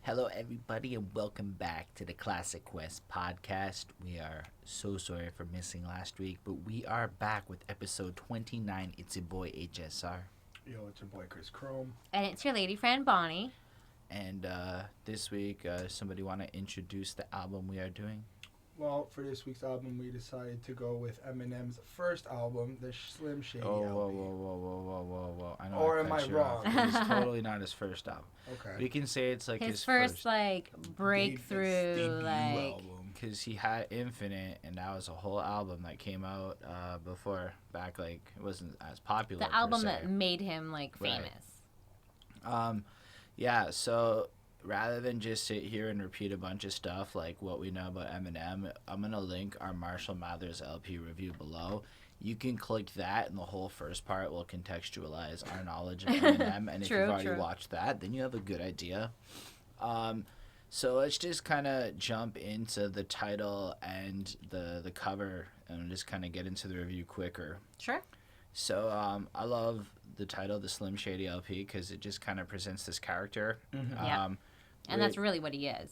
Hello, everybody, and welcome back to the Classic Quest podcast. We are so sorry for missing last week, but we are back with episode 29. It's your boy HSR. Yo, it's your boy Chris Chrome. And it's your lady friend Bonnie. And this week, somebody want to introduce the album we are doing? Well, for this week's album, we decided to go with Eminem's first album, the Slim Shady LP. Whoa. I know Or I am cut I you wrong? off. It's totally not his first album. Okay. We can say it's like his first like breakthrough, debut like album. Because he had Infinite, and that was a whole album that came out back, like, it wasn't as popular. the album that made him like Right. famous. Yeah, so rather than just sit here and repeat a bunch of stuff like what we know about Eminem, I'm going to link our Marshall Mathers LP review below. You can click that, and the whole first part will contextualize our knowledge of Eminem. And if you've already watched that, then you have a good idea. So let's just kind of jump into the title and the cover and just kind of get into the review quicker. Sure. So I love the title, the Slim Shady LP, because it just kind of presents this character. Mm-hmm. Yeah. And that's really what he is.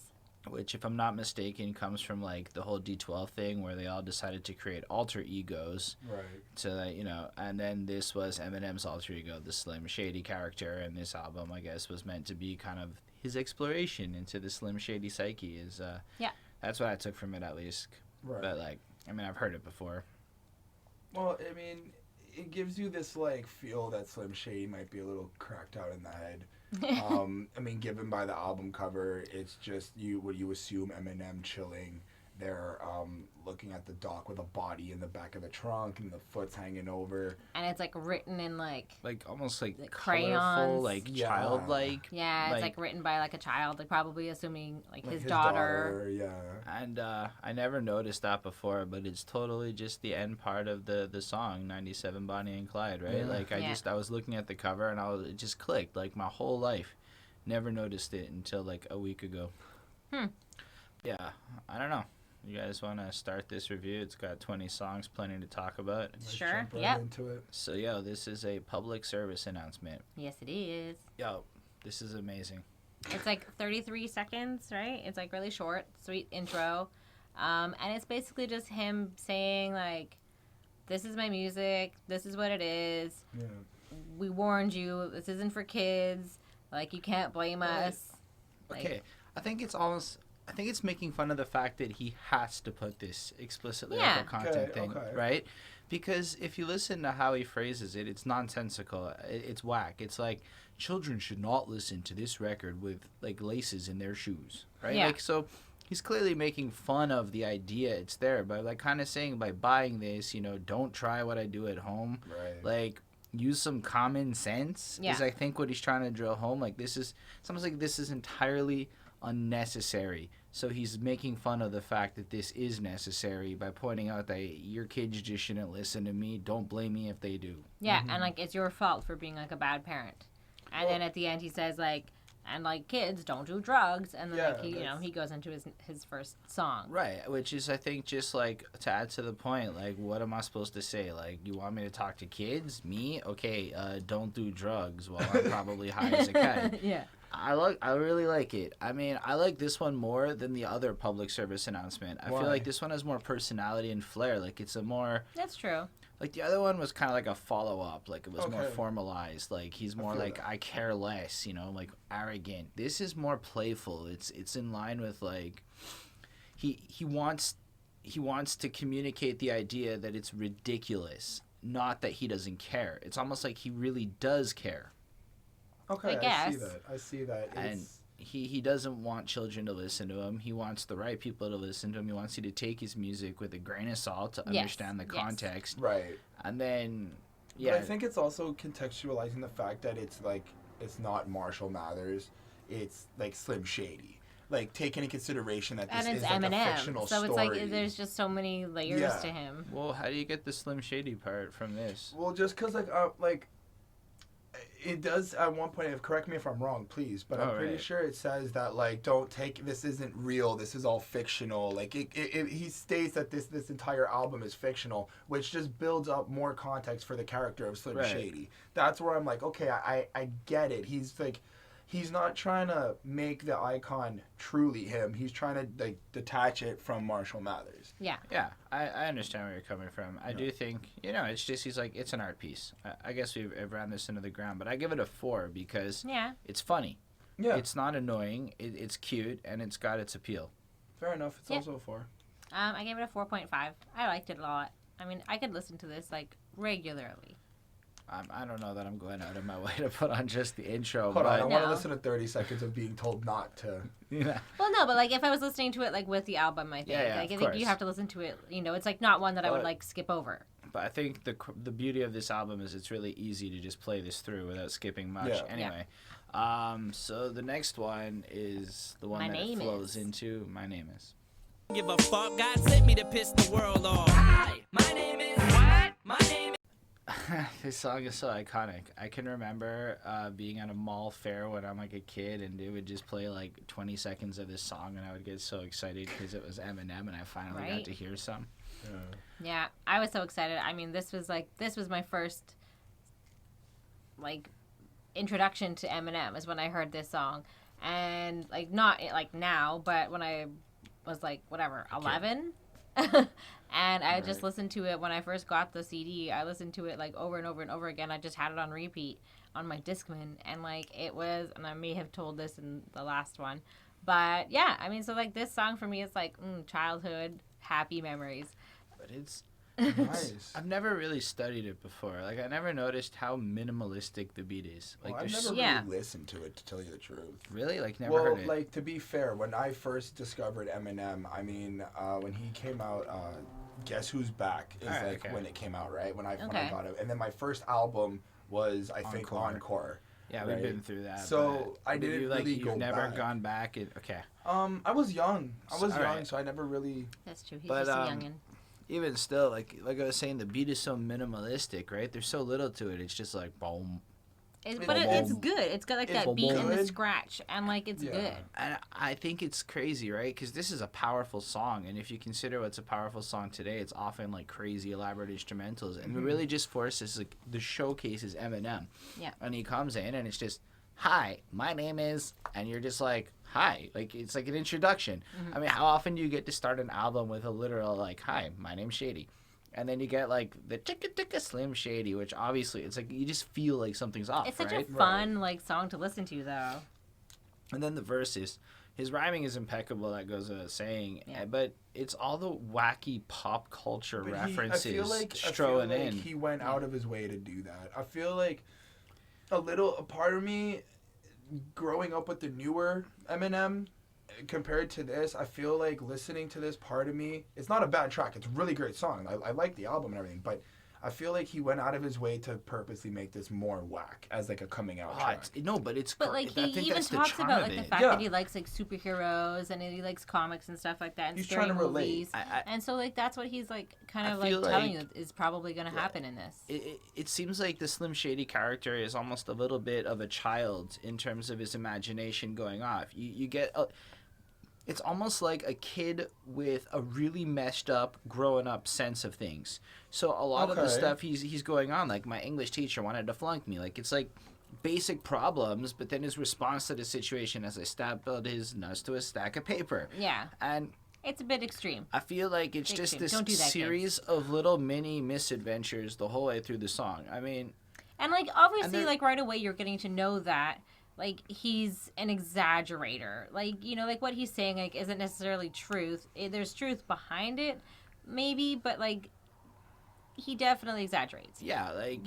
Which, if I'm not mistaken, comes from like the whole D12 thing where they all decided to create alter egos. Right. So that, you know, and then this was Eminem's alter ego, the Slim Shady character, and this album, I guess, was meant to be kind of his exploration into the Slim Shady psyche. That's what I took from it, at least. Right. But, like, I mean, I've heard it before. Well, I mean, it gives you this, like, feel that Slim Shady might be a little cracked out in the head. I mean, given by the album cover, it's just what you assume Eminem chilling. They're looking at the dock with a body in the back of the trunk and the foot's hanging over. And it's like written in like almost like crayons, colorful, like childlike. Yeah, it's like written by like a child, like probably assuming like his daughter. Yeah. And I never noticed that before, but it's totally just the end part of the song 97 Bonnie and Clyde, right? Yeah. Like I was looking at the cover and it just clicked, like my whole life. Never noticed it until like a week ago. Yeah, I don't know. You guys want to start this review? It's got 20 songs, plenty to talk about. Let's Sure. jump right into it. So, this is a public service announcement. Yes, it is. This is amazing. It's like 33 seconds, right? It's like really short, sweet intro. And it's basically just him saying like, this is my music, this is what it is. Yeah. We warned you, this isn't for kids. Like, you can't blame us. Okay, I think it's making fun of the fact that he has to put this explicitly like a content thing, right? Because if you listen to how he phrases it, it's nonsensical. It's whack. It's like, children should not listen to this record with like laces in their shoes, right? Yeah. Like, so he's clearly making fun of the idea it's there, but like kind of saying by buying this, don't try what I do at home. Right. Like, use some common sense is I think what he's trying to drill home. Like, it's almost like this is entirely unnecessary. So he's making fun of the fact that this is necessary by pointing out that your kids just shouldn't listen to me. Don't blame me if they do. Yeah, and like it's your fault for being like a bad parent. And then at the end he says like, and like kids don't do drugs, and then he goes into his first song. Right, which is I think just like to add to the point, like what am I supposed to say? Like, you want me to talk to kids? Me? Okay, don't do drugs while I'm probably high as a kite. Yeah. I really like it. I mean, I like this one more than the other public service announcement. I feel like this one has more personality and flair. Like, it's a more... That's true. Like, the other one was kind of like a follow-up. Like, it was more formalized. Like, he's more like, I care less, like, arrogant. This is more playful. It's in line with, like... He wants to communicate the idea that it's ridiculous, not that he doesn't care. It's almost like he really does care. Okay, I guess. I see that. And he doesn't want children to listen to him. He wants the right people to listen to him. He wants you to take his music with a grain of salt to understand the context. Right. And then, But I think it's also contextualizing the fact that it's like, it's not Marshall Mathers. It's like Slim Shady. Like, taking into consideration that this is like Eminem. a fictional so story. It's like there's just so many layers to him. Well, how do you get the Slim Shady part from this? Well, just because, it does at one point. Correct me if I'm wrong, please. But I'm pretty sure it says that like, don't take this isn't real. This is all fictional. Like he states that this entire album is fictional, which just builds up more context for the character of Slim Shady. That's where I'm like, okay, I get it. He's like. He's not trying to make the icon truly him. He's trying to like detach it from Marshall Mathers. Yeah. Yeah, I understand where you're coming from. I do think, it's just, he's like, it's an art piece. I guess we've ran this into the ground, but I give it a 4 because it's funny. Yeah. It's not annoying. It's cute, and it's got its appeal. Fair enough. It's also a 4. I gave it a 4.5. I liked it a lot. I mean, I could listen to this, like, regularly. I don't know that I'm going out of my way to put on just the intro. Hold on, I want to listen to 30 seconds of being told not to. Yeah. Well, no, but like if I was listening to it like with the album, I think I think you have to listen to it. It's like not one that I would like skip over. But I think the beauty of this album is it's really easy to just play this through without skipping much. Yeah. Anyway, so the next one is the one that it flows into. My Name Is. Give a fuck. God sent me to piss the world off. Hi, my name is what? My name is. This song is so iconic. I can remember being at a mall fair when I'm like a kid, and it would just play like 20 seconds of this song, and I would get so excited because it was Eminem, and I finally got to hear some. Yeah, I was so excited. I mean, this was my first like introduction to Eminem is when I heard this song, and like not like now, but when I was like 11. And I just listened to it when I first got the CD. I listened to it like over and over and over again. I just had it on repeat on my Discman, and like it was, and I may have told this in the last one, but yeah, I mean, so like this song for me is like childhood happy memories. But it's nice. I've never really studied it before. Like I never noticed how minimalistic the beat is. Like I've never really listened to it, to tell you the truth. Really? Like never heard it? Well, like to be fair, when I first discovered Eminem, I mean, when he came out, Guess Who's Back is when it came out, right? When I got it, and then my first album was I think Encore. Yeah, we've been through that. So I didn't really go back. You've never gone back. I was young. So I never really. That's true. He's just a youngin'. Even still, like I was saying, the beat is so minimalistic, right? There's so little to it. It's just like boom. But it's good. It's got like that beat and the scratch, and like it's good. And I think it's crazy, right? Because this is a powerful song, and if you consider what's a powerful song today, it's often like crazy elaborate instrumentals, and it really just forces like the showcase is Eminem. Yeah. And he comes in, and it's just, "Hi, my name is," and you're just like, "Hi," like it's like an introduction. I mean, how often do you get to start an album with a literal like, "Hi, my name's Shady," and then you get like the chicka Slim Shady, which obviously it's like you just feel like something's off. It's such a fun like song to listen to, though. And then the verses, his rhyming is impeccable. That goes without saying, but it's all the wacky pop culture references I feel like in. He went out of his way to do that. I feel like a part of me, growing up with the newer Eminem compared to this, I feel like listening to this, part of me, it's not a bad track. It's a really great song. I like the album and everything, but I feel like he went out of his way to purposely make this more whack as like a coming out track. But like he even talks about like the fact that he likes like superheroes and he likes comics and stuff like that and he's scary trying to movies. And so like that's what he's like kind of like telling you is probably going to happen in this. It seems like the Slim Shady character is almost a little bit of a child in terms of his imagination going off. You get it's almost like a kid with a really messed up, growing up sense of things. So a lot of the stuff he's going on, like my English teacher wanted to flunk me. Like it's like basic problems, but then his response to the situation as I stapled his nuts to a stack of paper. Yeah. And it's a bit extreme. I feel like it's just this series of little mini misadventures the whole way through the song. I mean... And like obviously like right away you're getting to know that like he's an exaggerator, like like what he's saying like isn't necessarily truth. There's truth behind it maybe, but like he definitely exaggerates. Yeah, like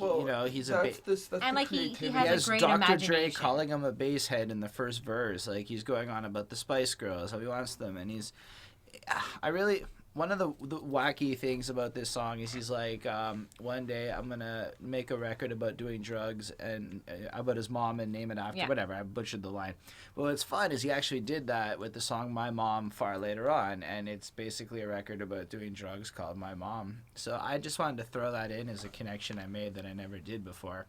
he's that's and like he has a great Dr. imagination. Dre calling him a basshead in the first verse. Like he's going on about the Spice Girls, how he wants them, and one of the wacky things about this song is he's like, one day I'm going to make a record about doing drugs and about his mom and name it after, whatever. I butchered the line. But what's fun is he actually did that with the song My Mom far later on, and it's basically a record about doing drugs called My Mom. So I just wanted to throw that in as a connection I made that I never did before.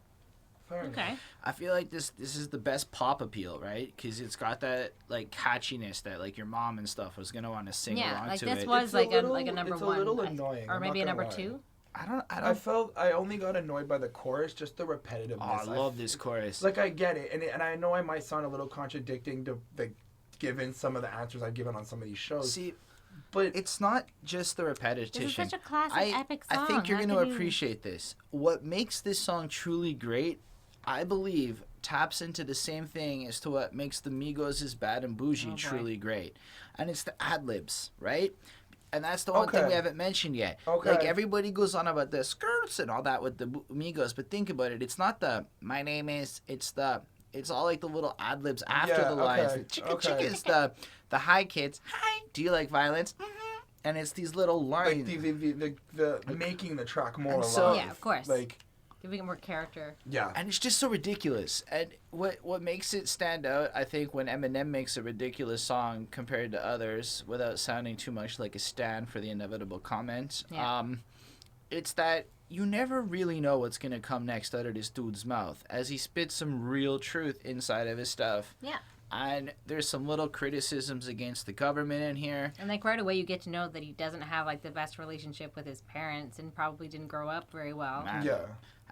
Fair enough. Okay. I feel like this is the best pop appeal, right? Because it's got that like catchiness that like your mom and stuff was gonna want to sing Yeah, along like to this it. was It's like a a little- number it's a one, little annoying, or I'm maybe not a number gonna lie. 2. I don't. I only got annoyed by the chorus, just the repetitiveness. Oh, I love this chorus. Like I get it, and I know I might sound a little contradicting to the given some of the answers I've given on some of these shows. See, but it's not just the repetition. This is such a classic, epic song. I think you're How going to can you- appreciate this. What makes this song truly great, I believe, taps into the same thing as to what makes the Migos' Bad and Bougie Oh, boy. truly great. And it's the ad-libs, right? And that's the one thing Okay. we haven't mentioned yet. Okay. Like, everybody goes on about the skirts and all that with the Migos, but think about it. It's not the, my name is, it's all like the little ad-libs after Yeah, the lines. okay, The chicka okay. chicka is the hi kids, hi, do you like violence? Mm-hmm. And it's these little like lines. the making the track more And alive. so- Yeah, of course. Like Giving it more character. yeah. And it's just so ridiculous. And what makes it stand out, I think, when Eminem makes a ridiculous song compared to others, without sounding too much like a stan for the inevitable comment, Yeah. it's that you never really know what's going to come next out of this dude's mouth as he spits some real truth inside of his stuff. Yeah. And there's some little criticisms against the government in here. And like right away you get to know that he doesn't have like the best relationship with his parents and probably didn't grow up very well. Man. Yeah.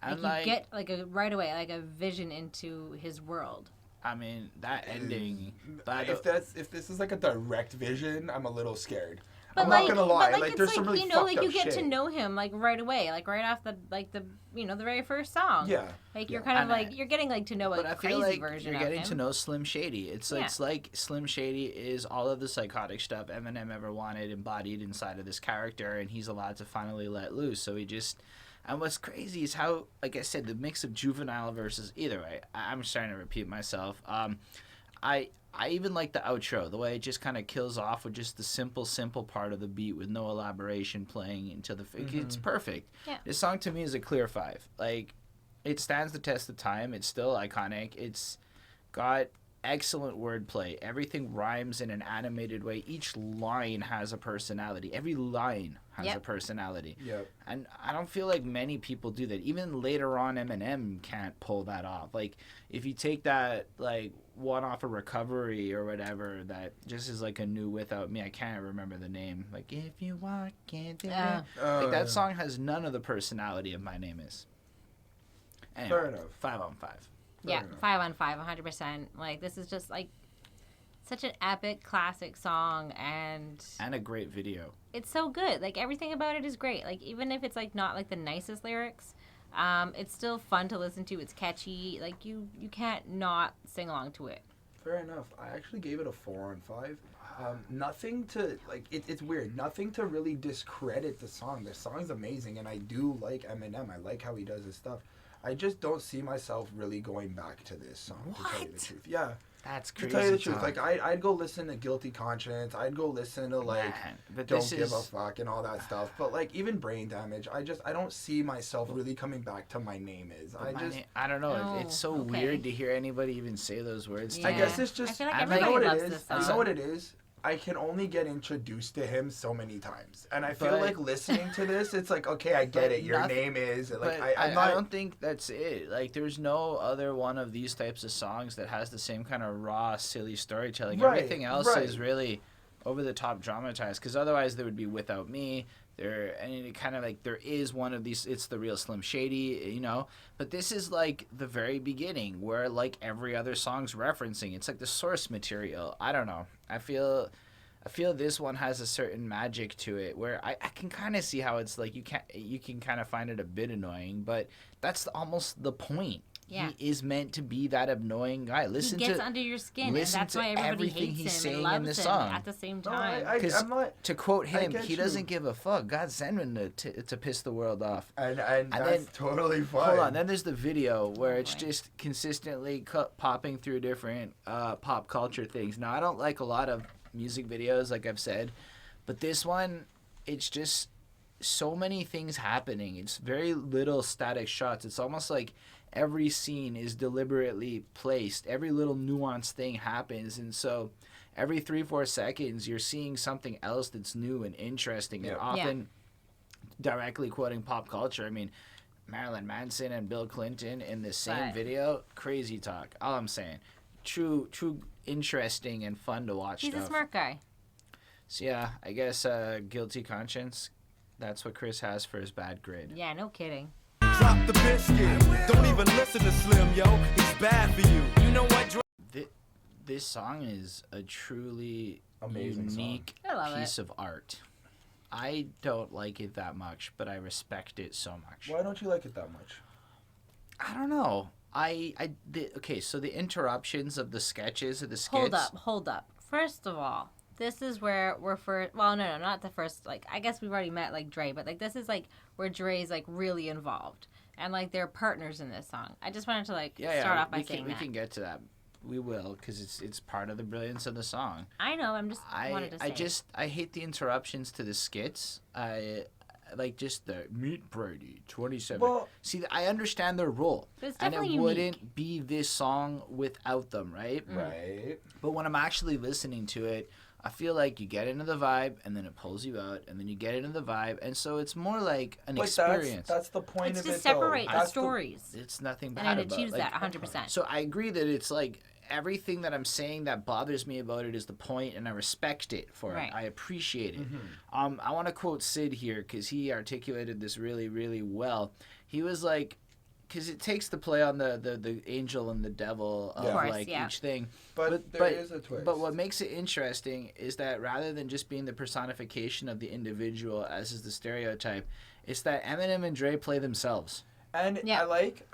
And Like you get like a right away like a vision into his world. I mean, that ending. If this is like a direct vision, I'm a little scared. But I'm like, not gonna lie. but Like it's there's like, some really you know, fucked like you up get shit. to know him like right away, like right off the the very first song. Yeah. Like you're Yeah. kind of And like you're getting like to know a But I crazy feel like version you're of getting him. to know Slim Shady. It's Yeah. like Slim Shady is all of the psychotic stuff Eminem ever wanted embodied inside of this character, and he's allowed to finally let loose. So he just, and what's crazy is how, like I said, the mix of juvenile versus either way. I'm just trying to repeat myself. I even like the outro, the way it just kind of kills off with just the simple part of the beat with no elaboration playing into the. It's perfect. Yeah. This song to me is a clear 5. Like, it stands the test of time. It's still iconic. It's got excellent wordplay. Everything rhymes in an animated way. Each line has a personality. Every line has Yep. a personality. Yep. And I don't feel like many people do that. Even later on, Eminem can't pull that off. Like, if you take that, like, one off of Recovery or whatever, that just is like a new Without Me. I can't remember the name. Like, if you walk into Yeah. like, that song has none of the personality of My Name Is. Anyway, Fair enough. 5 on 5. Yeah, Fair enough. 5 on 5, 100%. Like this is just like such an epic classic song, and And a great video. it's so good. Like everything about it is great. Like even if it's like not like the nicest lyrics, it's still fun to listen to. It's catchy. Like you can't not sing along to it. Fair enough. I actually gave it a 4 on 5. Nothing to like. It's weird. Nothing to really discredit the song. The song's amazing, and I do like Eminem. I like how he does his stuff. I just don't see myself really going back to this song. To tell you the What? truth. Yeah. That's To crazy. tell you the truth, Tom. like I'd go listen to Guilty Conscience. I'd go listen to like Man, but Don't this Give is, a Fuck and all that stuff. But like even Brain Damage, I don't see myself really coming back to My Name Is. I don't know. Oh, It's so okay. weird to hear anybody even say those words. Yeah. I guess it's just. I feel like I'm you know everybody what loves it this is. song. You know what it is. I can only get introduced to him so many times, and I feel But- like listening to this, it's like okay, I get But it. Your nothing- name is like But I'm I not. don't think that's it. Like, there's no other one of these types of songs that has the same kind of raw, silly storytelling. Right, Everything else right. is really over the top dramatized. Because otherwise, there would be Without Me. And it kind of like there is one of these. It's the real Slim Shady, you know. But this is like the very beginning, where like every other song's referencing. It's like the source material. I don't know. I feel this one has a certain magic to it where I can kind of see how it's like you can kind of find it a bit annoying, but that's almost the point. Yeah. He is meant to be that annoying guy. Listen he gets to under your skin, and listen that's to why everybody everything hates he's him saying and in loves the him song. at the same No, time. Because I'm not. to quote I him, get he you. doesn't give a fuck. God send him to piss the world off. And And that's then- totally fine. Hold on. Then there's the video where Oh, it's boy. just consistently popping through different pop culture things. Now, I don't like a lot of music videos, like I've said, but this one, it's just so many things happening. It's very little static shots. It's almost like every scene is deliberately placed. Every little nuanced thing happens, and so every 3-4 seconds, you're seeing something else that's new and interesting, and Yeah. often directly quoting pop culture. I mean, Marilyn Manson and Bill Clinton in the same video, crazy talk. All I'm saying, true interesting and fun to watch. He's stuff. a smart guy. So yeah, I guess guilty conscience. That's what Chris has for his bad grade. Yeah, no kidding. Drop the biscuit. Don't even listen to Slim, yo. He's bad for you. You know what? This song is a truly amazing unique song. piece of art. I don't like it that much, but I respect it so much. Why don't you like it that much? I don't know. Okay, so the interruptions of the sketches of the skits. Hold up. First of all, this is where we're first. Well, no, not the first. Like, I guess we've already met like Dre, but like this is like where Dre's like really involved, and like they're partners in this song. I just wanted to like start off by saying we can get to that. We will, because it's part of the brilliance of the song. I know. I'm just wanted to say. I hate the interruptions to the skits. I like just the Meet Brady 27. Well, see, I understand their role, But it's and it definitely wouldn't be this song without them, right? Right. But when I'm actually listening to it, I feel like you get into the vibe, and then it pulls you out, and then you get into the vibe, and so it's more like an experience. That's the point It's of to it. separate though. the stories, It's nothing bad and it about achieves like, that 100%. So I agree that it's like everything that I'm saying that bothers me about it is the point, and I respect it for Right. it. I appreciate it. I want to quote Sid here because he articulated this really, really well. He was like, because it takes the play on the angel and the devil of Of course, like yeah. each thing. But there is a twist. But what makes it interesting is that rather than just being the personification of the individual, as is the stereotype, it's that Eminem and Dre play themselves. And Yeah. I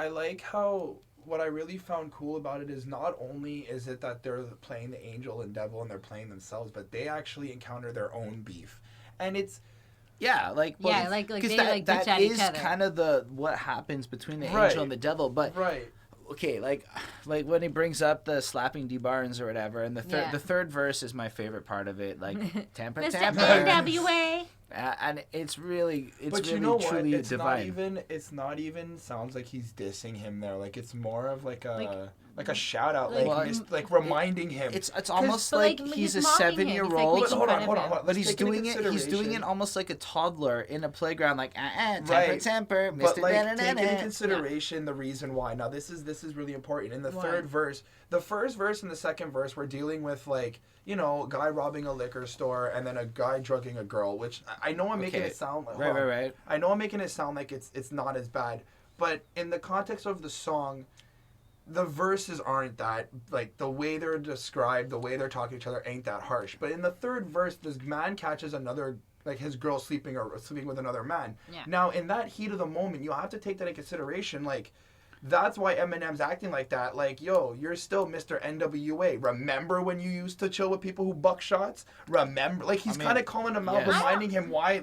like how what I really found cool about it is not only is it that they're playing the angel and devil and they're playing themselves, but they actually encounter their own beef. And it's Yeah, like Yeah, like they, because like, bitch at each other. kind of the what happens between the Right. angel and the devil. But right. okay, like when he brings up the slapping D Barnes or whatever, and Yeah. the third verse is my favorite part of it. Like Tampa, Mr. Tampa, NWA. and it's really But really you know what? truly It's divine. not even sounds like he's dissing him there. Like it's more of like a Like- a shout out, like- like reminding him. It's almost But, like like, he's he's a mocking him. He's, like, 7-year-old. making Hold fun on, of hold on, him. hold on. But Let's he's take into doing it. He's doing it consideration- almost like a toddler in a playground, like temper, Right. temper, But Mr. like Da-da-da-da. take into consideration the reason why. Now this is really important. In the Why? third verse, the first verse and the second verse, we're dealing with like a guy robbing a liquor store and then a guy drugging a girl. Which I know I'm making Okay. it sound like Right. I know I'm making it sound like it's not as bad, but in the context of the song, the verses aren't that, like, the way they're described, the way they're talking to each other ain't that harsh. But in the third verse, this man catches another, like, his girl sleeping with another man. Yeah. Now, in that heat of the moment, you have to take that in consideration, like, that's why Eminem's acting like that. Like, yo, you're still Mr. NWA. Remember when you used to chill with people who buck shots? Remember? Like, he's kind of calling him out, yes. reminding him why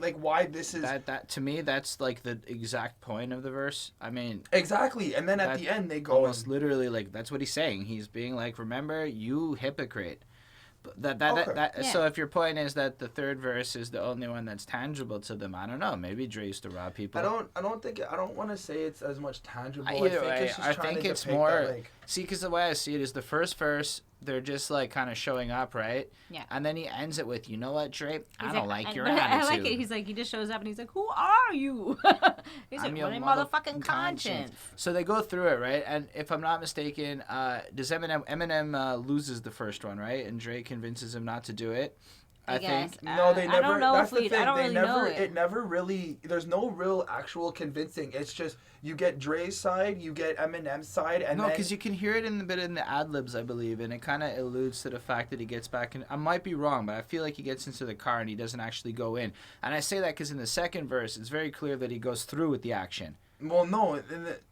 this is... That to me, that's like the exact point of the verse. I mean, Exactly. And then at that the end, they go... almost literally like that's what he's saying. He's being like, remember, you hypocrite. But Okay. So if your point is that the third verse is the only one that's tangible to them, I don't know. Maybe Dre used to rob people. I don't want to say it's as much tangible. Either way, it's just I trying think to it's depict more. that, like, See, because the way I see it is the first verse, they're just like kind of showing up, right? Yeah. And then he ends it with, you know what, Dre? I He's don't like your but attitude. I like it. He's like, he just shows up and he's like, who are you? He's I'm like, your my motherfucking motherfucking conscience. So they go through it, right? And if I'm not mistaken, does Eminem loses the first one, right? And Dre convinces him not to do it. I guess. think. no, they never. I don't know that's if the thing. I don't They really never. know it. It never really. There's no real actual convincing. It's just you get Dre's side, you get Eminem's side, and No, then because you can hear it in the ad libs, I believe, and it kind of alludes to the fact that he gets back in. I might be wrong, but I feel like he gets into the car and he doesn't actually go in. And I say that because in the second verse, it's very clear that he goes through with the action. well, no,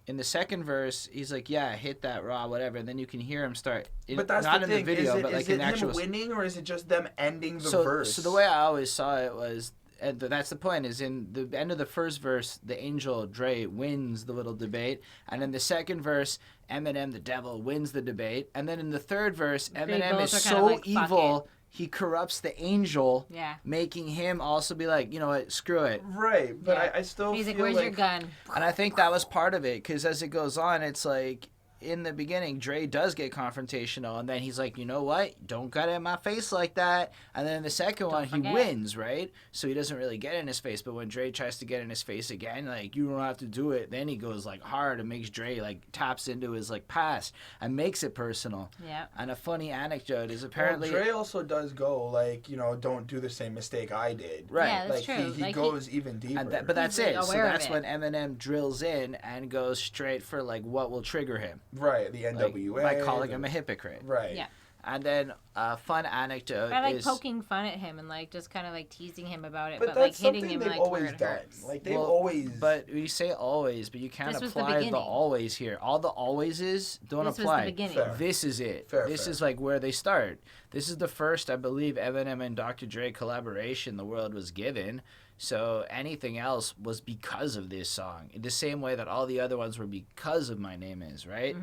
In the second verse, he's like, "Yeah, hit that raw, whatever." And then you can hear him start. but that's not the in thing. the video, is it, but like is in it the actual. him winning, or is it just them ending the so, verse? So the way I always saw it was, and that's the point, is in the end of the first verse, the angel Dre wins the little debate, and in the second verse, Eminem the devil wins the debate, and then in the third verse, Eminem both is are so kinda like, fuck evil he corrupts the angel, Yeah. making him also be like, you know what, screw it. right, but Yeah. I still He's feel like, where's your gun? And I think that was part of it, because as it goes on, it's like in the beginning, Dre does get confrontational, and then he's like, you know what? Don't get in my face like that. And then the second one, he wins, right? So he doesn't really get in his face. But when Dre tries to get in his face again, like, you don't have to do it. Then he goes, like, hard and makes Dre, like, taps into his, like, past and makes it personal. Yeah. And a funny anecdote is apparently... Well, Dre also does go, like, you know, don't do the same mistake I did. Right. Yeah, that's like, true. He Like, goes even deeper. But that's He's it. So aware of that's it. when Eminem drills in and goes straight for, like, what will trigger him. Right, the NWA. Like, by calling him a hypocrite. Right. Yeah. And then a fun anecdote By, like, is... poking fun at him and, like, just kind of, like, teasing him about it. But But, that's like, hitting something him, they've like, always where it done. hurts. Like, they've Well, always... But you say always, but you can't This was the apply the beginning. always here. All the alwayses don't This was apply. the beginning. Fair. This is it. Fair, this fair. is like where they start. This is the first, I believe, Eminem and Dr. Dre collaboration the world was given. So anything else was because of this song. In the same way that all the other ones were because of My Name Is, right?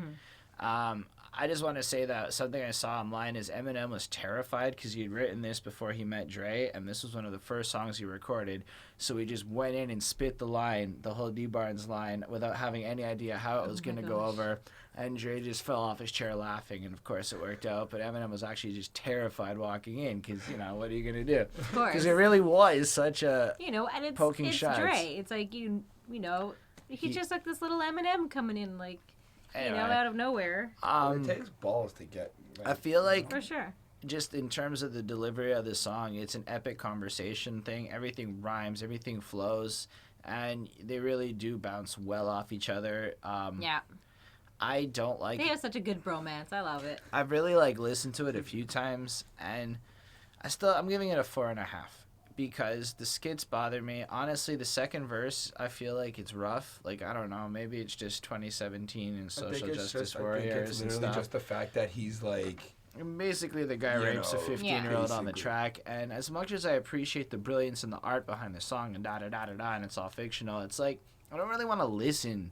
I just want to say that something I saw online is Eminem was terrified because he had written this before he met Dre, and this was one of the first songs he recorded. So he just went in and spit the line, the whole D Barnes line, without having any idea how it was going to go over. And Dre just fell off his chair laughing, and of course it worked out. But Eminem was actually just terrified walking in because, you know, what are you going to do? Of course. Because it really was such a... You know, and it's poking shots. Dre. It's like, you know, he's just like this little Eminem coming in, like, Anyway, you know, out of nowhere. it takes balls to get... Like, I feel like... For sure. Just in terms of the delivery of the song, it's an epic conversation thing. Everything rhymes, everything flows, and they really do bounce well off each other. Yeah. I don't like... They have such a good bromance. I love it. I've really, like, listened to it a few times, and I'm giving it a 4.5 because the skits bother me. Honestly, the second verse, I feel like it's rough. Like, I don't know, maybe it's just 2017 and social justice warriors I think it's and literally stuff. just the fact that he's, like... And basically, the guy You rapes a know, 15-year-old on the basically. track, and as much as I appreciate the brilliance and the art behind the song and da-da-da-da-da, and it's all fictional, it's like, I don't really want to listen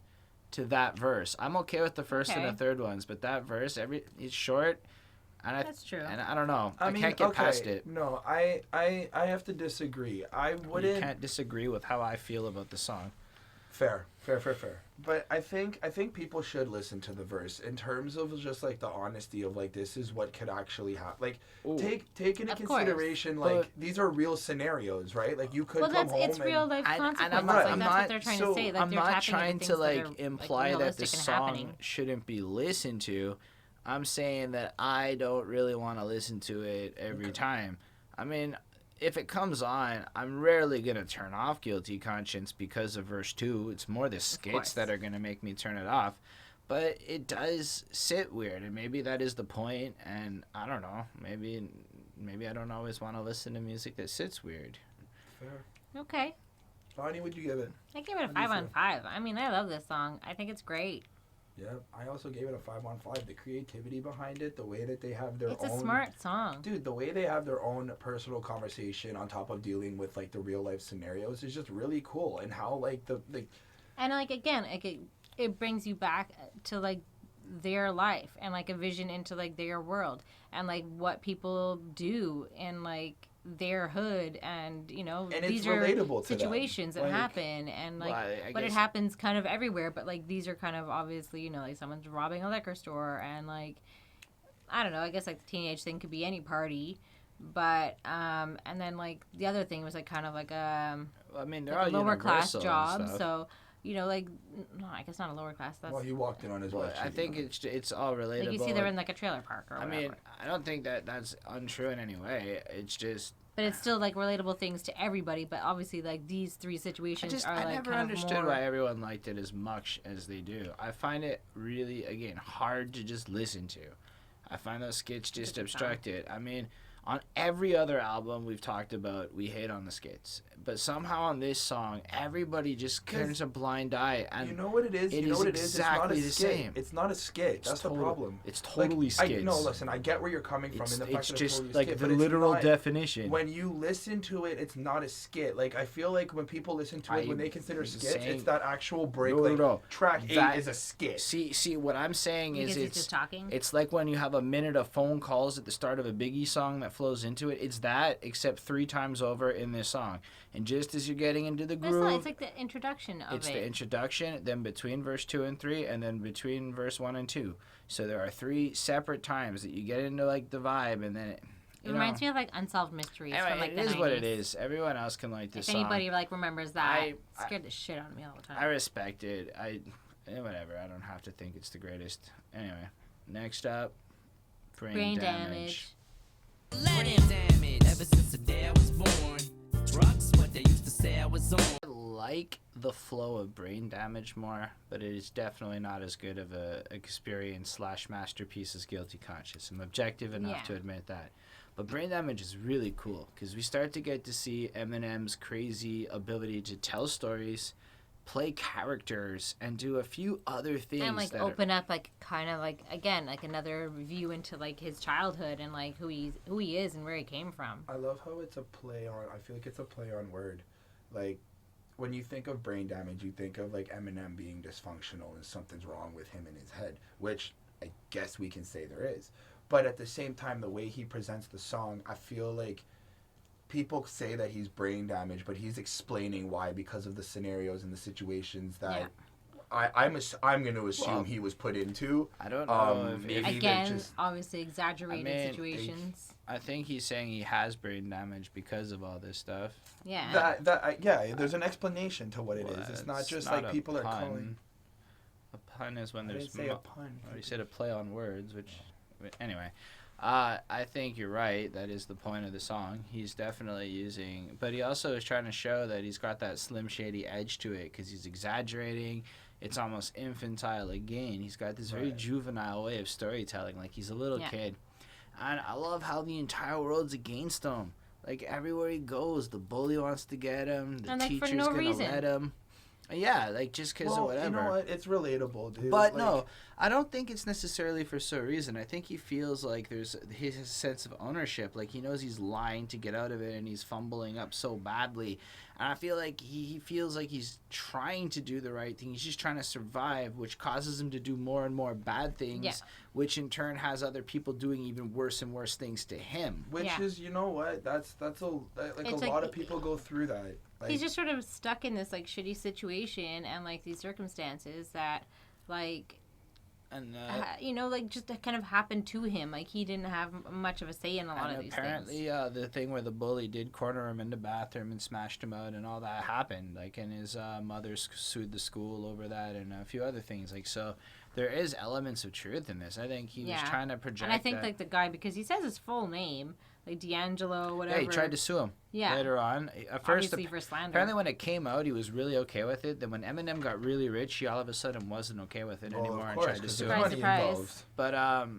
to that verse. I'm okay with the first and the Okay. third ones, but that verse, it's short, and That's true. And I don't know. I mean, can't get okay, past it. No, I have to disagree. I wouldn't... You can't disagree with how I feel about the song. Fair. But I think people should listen to the verse in terms of just like the honesty of like this is what could actually happen. Like Ooh. take into Of course. consideration But- like these are real scenarios, right? Like you could Well, come that's home it's real life And consequences. I'm not- like, I'm that's not- what they're trying so to say. Like, I'm they're not tapping trying into to things that like are, imply that the realistic and song happening. shouldn't be listened to. I'm saying that I don't really want to listen to it every time. I mean, if it comes on, I'm rarely gonna turn off Guilty Conscience because of verse 2. It's more the skits course. that are gonna make me turn it off. But it does sit weird, and maybe that is the point. And I don't know. Maybe I don't always want to listen to music that sits weird. Fair. Okay. Bonnie, would you give it? I give it a How do you 5 on 5. I mean, I love this song. I think it's great. Yeah, I also gave it a 5 on 5. The creativity behind it, the way that they have their It's own... a smart song. Dude, the way they have their own personal conversation on top of dealing with like the real life scenarios is just really cool. And how like the And, like, again, it brings you back to, like, their life and, like, a vision into, like, their world and, like, what people do in, like, their hood and, you know, And these it's are relatable to them. situations that Like- happen and, like, Well, I but it guess- happens kind of everywhere, but, like, these are kind of obviously, you know, like, someone's robbing a liquor store and, like, I don't know, I guess, like, the teenage thing could be any party, but, and then, like, the other thing was, like, kind of like, I mean, they're like all a lower class universal and job, stuff. so, you know, like, no, I guess not a lower class, that's, well, he walked in on his Well, wife. I cheating think on him. it's all relatable. like, you see they're in, like, a trailer park or I whatever. mean, I don't think that that's untrue in any way. It's just But it's still like relatable things to everybody. But obviously, like these three situations are like I never kind understood of more... why everyone liked it as much as they do. I find it really, again, hard to just listen to. I find those skits just a good song. obstructed. I mean, on every other album we've talked about, we hate on the skits. But somehow on this song, everybody just turns a blind eye. And You know what it is? it You know is what it is? exactly It's the not a skit. same. It's not a skit. That's the problem. It's totally skits. No, listen, I get where you're coming from It's, in the fact it's that just totally like skit, the but it's literal not- definition. When you listen to it, it's not a skit. Like, I feel like when people listen to it, when they consider I'm skits, saying- it's that actual break. No, like, no. track 8 That- is a skit. See, what I'm saying is Because he's it's just talking. It's like when you have a minute of phone calls at the start of a Biggie song that of flows into it. It's that, except 3 times over in this song. And just as you're getting into the groove, it's like the introduction of it's the introduction, then between verse 2 and 3, and then between verse 1 and 2. So there are 3 separate times that you get into like the vibe, and then it reminds me of like Unsolved Mysteries from like it the is 90s. what it is. Everyone else can like this if song. anybody like remembers that, it scared the shit out of me all the time. I respect it. Whatever. I don't have to think it's the greatest. Anyway, next up, brain damage. Brain damage. Ever since the day I was born, drugs what they used to say I was on. I like the flow of brain damage more, but it is definitely not as good of a experience / masterpiece as Guilty Conscience. I'm objective enough to admit that. But brain damage is really cool because we start to get to see Eminem's crazy ability to tell stories, play characters, and do a few other things. And like open up like kind of like again like another view into like his childhood and like who he is and where he came from. I love how it's a play on. I feel like it's a play on word. Like when you think of brain damage, you think of like Eminem being dysfunctional and something's wrong with him in his head, which I guess we can say there is. But at the same time, the way he presents the song, I feel like people say that he's brain damaged, but he's explaining why because of the scenarios and the situations that I'm going to assume he was put into. I don't know if maybe again, obviously exaggerated situations. I think he's saying he has brain damage because of all this stuff. Yeah. There's an explanation to what it is. It's not just not like people are calling. A pun is when there's. I didn't say a pun. You said a play on words, which. Anyway, I think you're right. That is the point of the song. He's definitely using, but he also is trying to show that he's got that Slim Shady edge to it because he's exaggerating. It's almost infantile again. He's got this very juvenile way of storytelling, like he's a little kid. And I love how the entire world's against him. Like everywhere he goes, the bully wants to get him. The teacher's gonna let him. Yeah, like just because of whatever. You know what? It's relatable, dude. But no, I don't think it's necessarily for so reason. I think he feels like there's his sense of ownership. Like he knows he's lying to get out of it and he's fumbling up so badly. And I feel like he feels like he's trying to do the right thing. He's just trying to survive, which causes him to do more and more bad things, which in turn has other people doing even worse and worse things to him. Which is, you know what? That's a lot of people go through that. Like, he's just sort of stuck in this like shitty situation and like these circumstances that like and like just kind of happened to him. Like he didn't have much of a say in a lot of these apparently, things. The thing where the bully did corner him in the bathroom and smashed him out and all that happened. Like, and his mother sued the school over that and a few other things. Like, so there is elements of truth in this. I think he was trying to project. And I think like the guy, because he says his full name, like D'Angelo, whatever. Yeah, he tried to sue him. Yeah. Later on, first obviously for slander. Apparently, when it came out, he was really okay with it. Then when Eminem got really rich, he all of a sudden wasn't okay with it anymore and tried to sue him. Surprise. But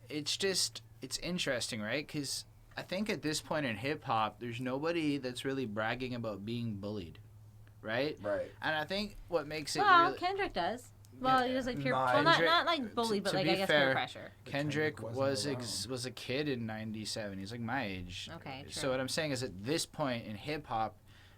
it's interesting, right? Because I think at this point in hip hop, there's nobody that's really bragging about being bullied, right? Right. And I think what makes it really... Kendrick does. Well, he was like peer, not like bully, but like I guess peer pressure. Kendrick was a kid in '97. He's like my age. Okay. True. So what I'm saying is, at this point in hip hop,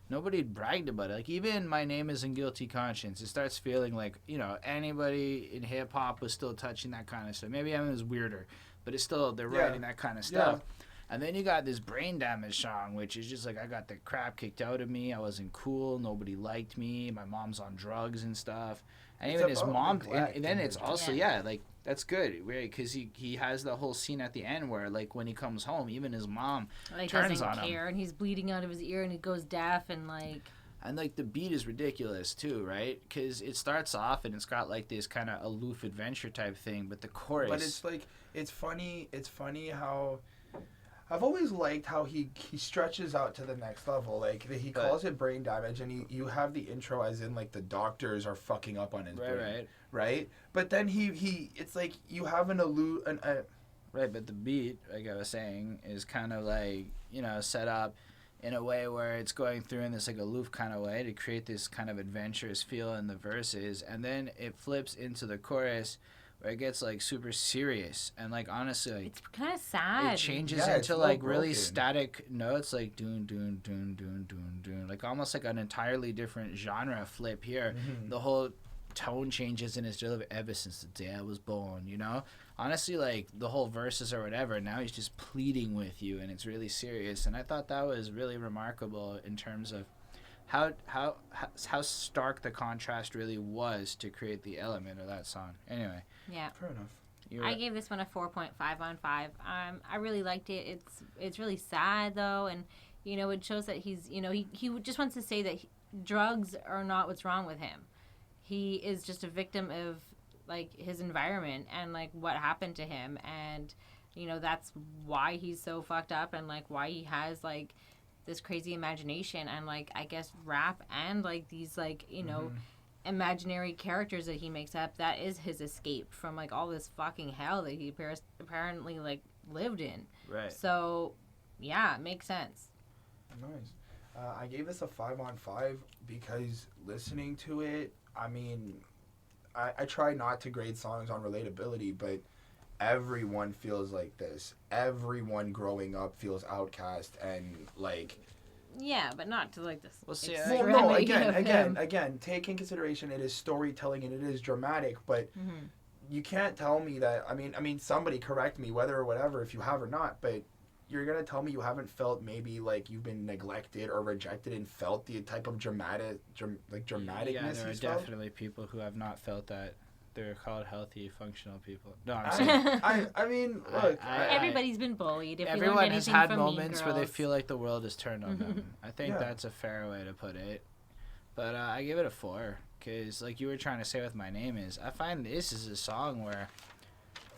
nobody bragged about it. Like even My Name Isn't Guilty Conscience, it starts feeling like anybody in hip hop was still touching that kind of stuff. Maybe Eminem's weirder, but it's still they're writing that kind of stuff. Yeah. And then you got this Brain Damage song, which is just like, I got the crap kicked out of me. I wasn't cool. Nobody liked me. My mom's on drugs and stuff. And even his mom, and then it's also, like, that's good, right? Because he has the whole scene at the end where, like, when he comes home, even his mom turns on him. Doesn't care, and he's bleeding out of his ear, and he goes deaf, and, like... And, like, the beat is ridiculous, too, right? Because it starts off, and it's got, like, this kind of aloof adventure type thing, but the chorus... But it's, like, it's funny how... I've always liked how he stretches out to the next level. Like, he calls it brain damage, and you have the intro as in, like, the doctors are fucking up on his brain. Right? But then it's like you have Right, but the beat, like I was saying, is kind of like, set up in a way where it's going through in this, like, aloof kind of way to create this kind of adventurous feel in the verses. And then it flips into the chorus where it gets, like, super serious. And, like, honestly, like, it's kind of sad. It changes into, like, really static notes, like, doon, doon, doon, doon, doon, doon. Like, almost like an entirely different genre flip here. Mm-hmm. The whole tone changes in his delivery ever since the day I was born, you know? Honestly, like, the whole verses or whatever, now he's just pleading with you, and it's really serious. And I thought that was really remarkable in terms of how stark the contrast really was to create the element of that song. Anyway. Yeah. Fair enough. I gave this one a 4.5 on 5. I really liked it. It's really sad, though, and, you know, it shows that he's, you know, he just wants to say that drugs are not what's wrong with him. He is just a victim of, like, his environment and, like, what happened to him, and, you know, that's why he's so fucked up and, like, why he has, like, this crazy imagination and, like, I guess rap and, like, these, like, you know, imaginary characters that he makes up, that is his escape from, like, all this fucking hell that he apparently, like, lived in. Right. So, yeah, it makes sense. Nice. I gave this a 5 on 5 because listening to it, I mean, I try not to grade songs on relatability, but everyone feels like this. Everyone growing up feels outcast and, like... Yeah, but not to, like, this. Well, see, Well, no, again, take in consideration it is storytelling and it is dramatic, but you can't tell me that, I mean, somebody correct me, whether or whatever, if you have or not, but you're going to tell me you haven't felt maybe like you've been neglected or rejected and felt the type of dramaticness Yeah, there are he's felt? definitely people who have not felt that. They're called healthy, functional people. No, I'm saying... I mean, look... Everybody's been bullied. If Everyone you learned has anything had from moments Mean where they Girls. feel like the world is turned on them. I think Yeah. that's a fair way to put it. But I give it a 4. Because, like you were trying to say with My Name Is, I find this is a song where,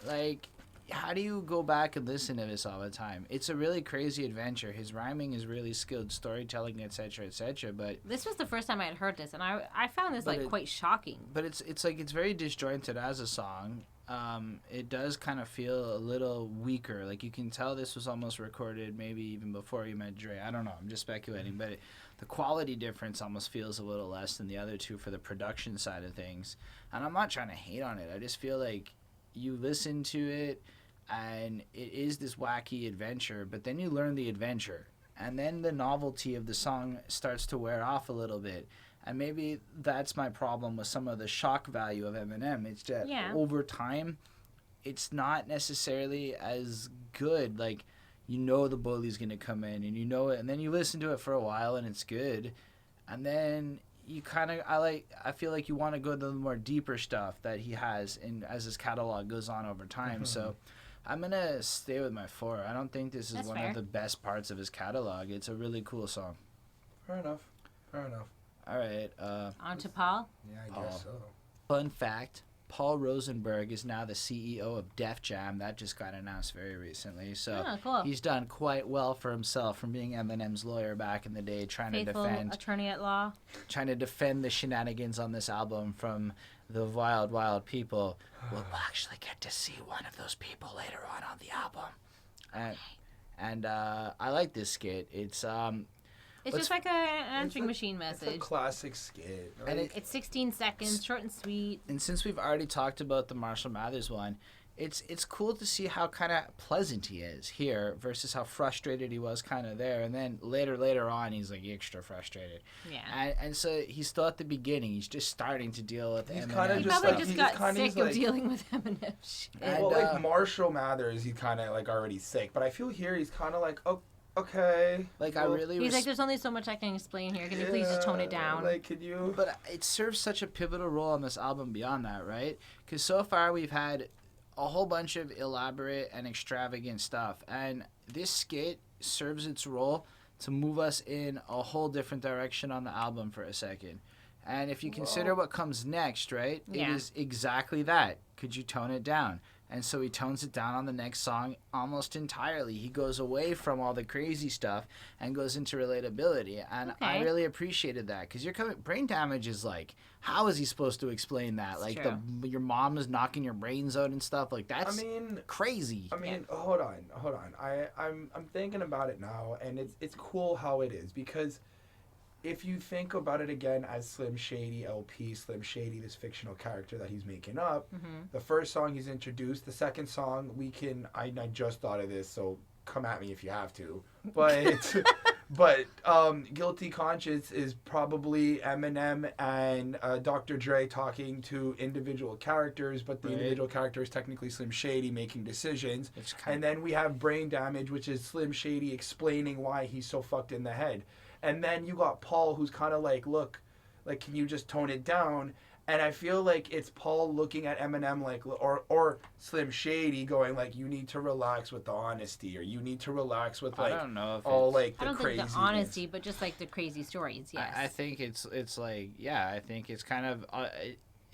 like... How do you go back and listen to this all the time? It's a really crazy adventure. His rhyming is really skilled, storytelling, etc., etc. But this was the first time I had heard this, and I found this, But like, it- quite shocking. But it's like it's very disjointed as a song. It does kind of feel a little weaker. Like you can tell this was almost recorded maybe even before you met Dre. I don't know. I'm just speculating. But the quality difference almost feels a little less than the other two for the production side of things. And I'm not trying to hate on it. I just feel like you listen to it and it is this wacky adventure, but then you learn the adventure. And then the novelty of the song starts to wear off a little bit. And maybe that's my problem with some of the shock value of Eminem. It's that over time, it's not necessarily as good. Like, you know the bully's going to come in, and you know it. And then you listen to it for a while, and it's good. And then you kind of, I feel like you want to go to the more deeper stuff that he has as his catalog goes on over time. So I'm going to stay with my 4. I don't think this is That's one fair. of the best parts of his catalog. It's a really cool song. Fair enough. All right. On to Paul. Yeah, I Paul. guess so. Fun fact, Paul Rosenburg is now the CEO of Def Jam. That just got announced very recently. So Oh, cool. he's done quite well for himself from being Eminem's lawyer back in the day, trying Faithful attorney at law. to defend the shenanigans on this album from the wild, wild people. We'll actually get to see one of those people later on the album. And I like this skit. It's It's just like an answering machine It's a message. classic skit. And Like, It's 16 seconds, short and sweet. And since we've already talked about the Marshall Mathers one, it's cool to see how kind of pleasant he is here versus how frustrated he was kind of there. And then later on, he's like extra frustrated. Yeah. And so he's still at the beginning. He's just starting to deal with He's Eminem. kinda He just probably like- just he's got kinda sick just of like- dealing with Eminem shit. And, well, like Marshall Mathers, he's kind of like already sick, but I feel here he's kind of like, oh, okay. Like, well, I really He's like, there's only so much I can explain here. Can you please just tone it down? Like, could you? But it serves such a pivotal role on this album beyond that, right? Because so far we've had a whole bunch of elaborate and extravagant stuff. And this skit serves its role to move us in a whole different direction on the album for a second. And if you consider what comes next, right, Yeah. it is exactly that. Could you tone it down? And so he tones it down on the next song almost entirely. He goes away from all the crazy stuff and goes into relatability. And I Okay. really appreciated that because brain damage is like, how is he supposed to explain that? It's Like true. your mom is knocking your brains out and stuff. Like that's crazy. Hold on. I'm thinking about it now, and it's cool how it is because if you think about it again as Slim Shady LP, Slim Shady, this fictional character that he's making up, the first song he's introduced, the second song I just thought of this, so come at me if you have to, but But Guilty Conscience is probably Eminem and Dr. Dre talking to individual characters, but the Right. individual character is technically Slim Shady making decisions. It's kind And then we have Brain Damage, which is Slim Shady explaining why he's so fucked in the head. And then you got Paul, who's kind of like, look, like, can you just tone it down? And I feel like it's Paul looking at Eminem like, or Slim Shady going like, you need to relax with the honesty, or you need to relax with I like don't know if all it's, like I the don't think crazy the honesty, but just like the crazy stories. Yes. I think it's like, yeah, I think it's kind of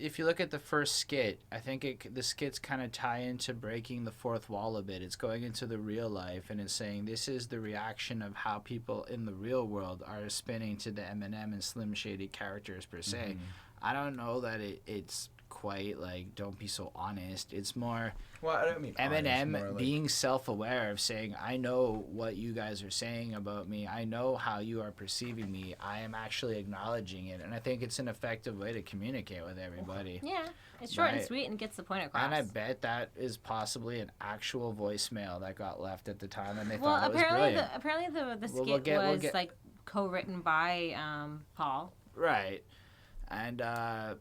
if you look at the first skit, I think the skits kind of tie into breaking the fourth wall a bit. It's going into the real life, and it's saying this is the reaction of how people in the real world are spinning to the Eminem and Slim Shady characters per se. I don't know that it's quite like, don't be so honest. It's more Well, I don't mean honest, Eminem more like, being self-aware of saying, I know what you guys are saying about me. I know how you are perceiving me. I am actually acknowledging it. And I think it's an effective way to communicate with everybody. Yeah, it's short and Right. sweet and gets the point across. And I bet that is possibly an actual voicemail that got left at the time, and they well, thought it was apparently brilliant. the skit We'll was get- like co-written by Paul. Right. And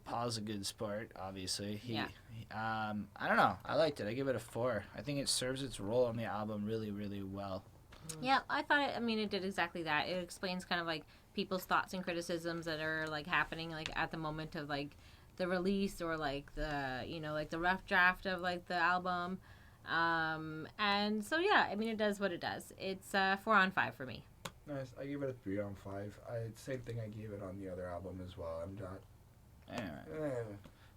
Paul's a good sport, obviously. Yeah. I don't know. I liked it. I give it a 4. I think it serves its role on the album really, really well. Yeah, I thought it did exactly that. It explains kind of like people's thoughts and criticisms that are like happening like at the moment of like the release, or like the like the rough draft of like the album. And so yeah, it does what it does. It's 4 on 5 for me. nice. I gave it a 3 on 5. Same thing I gave it on the other album as well. I'm not. Anyway.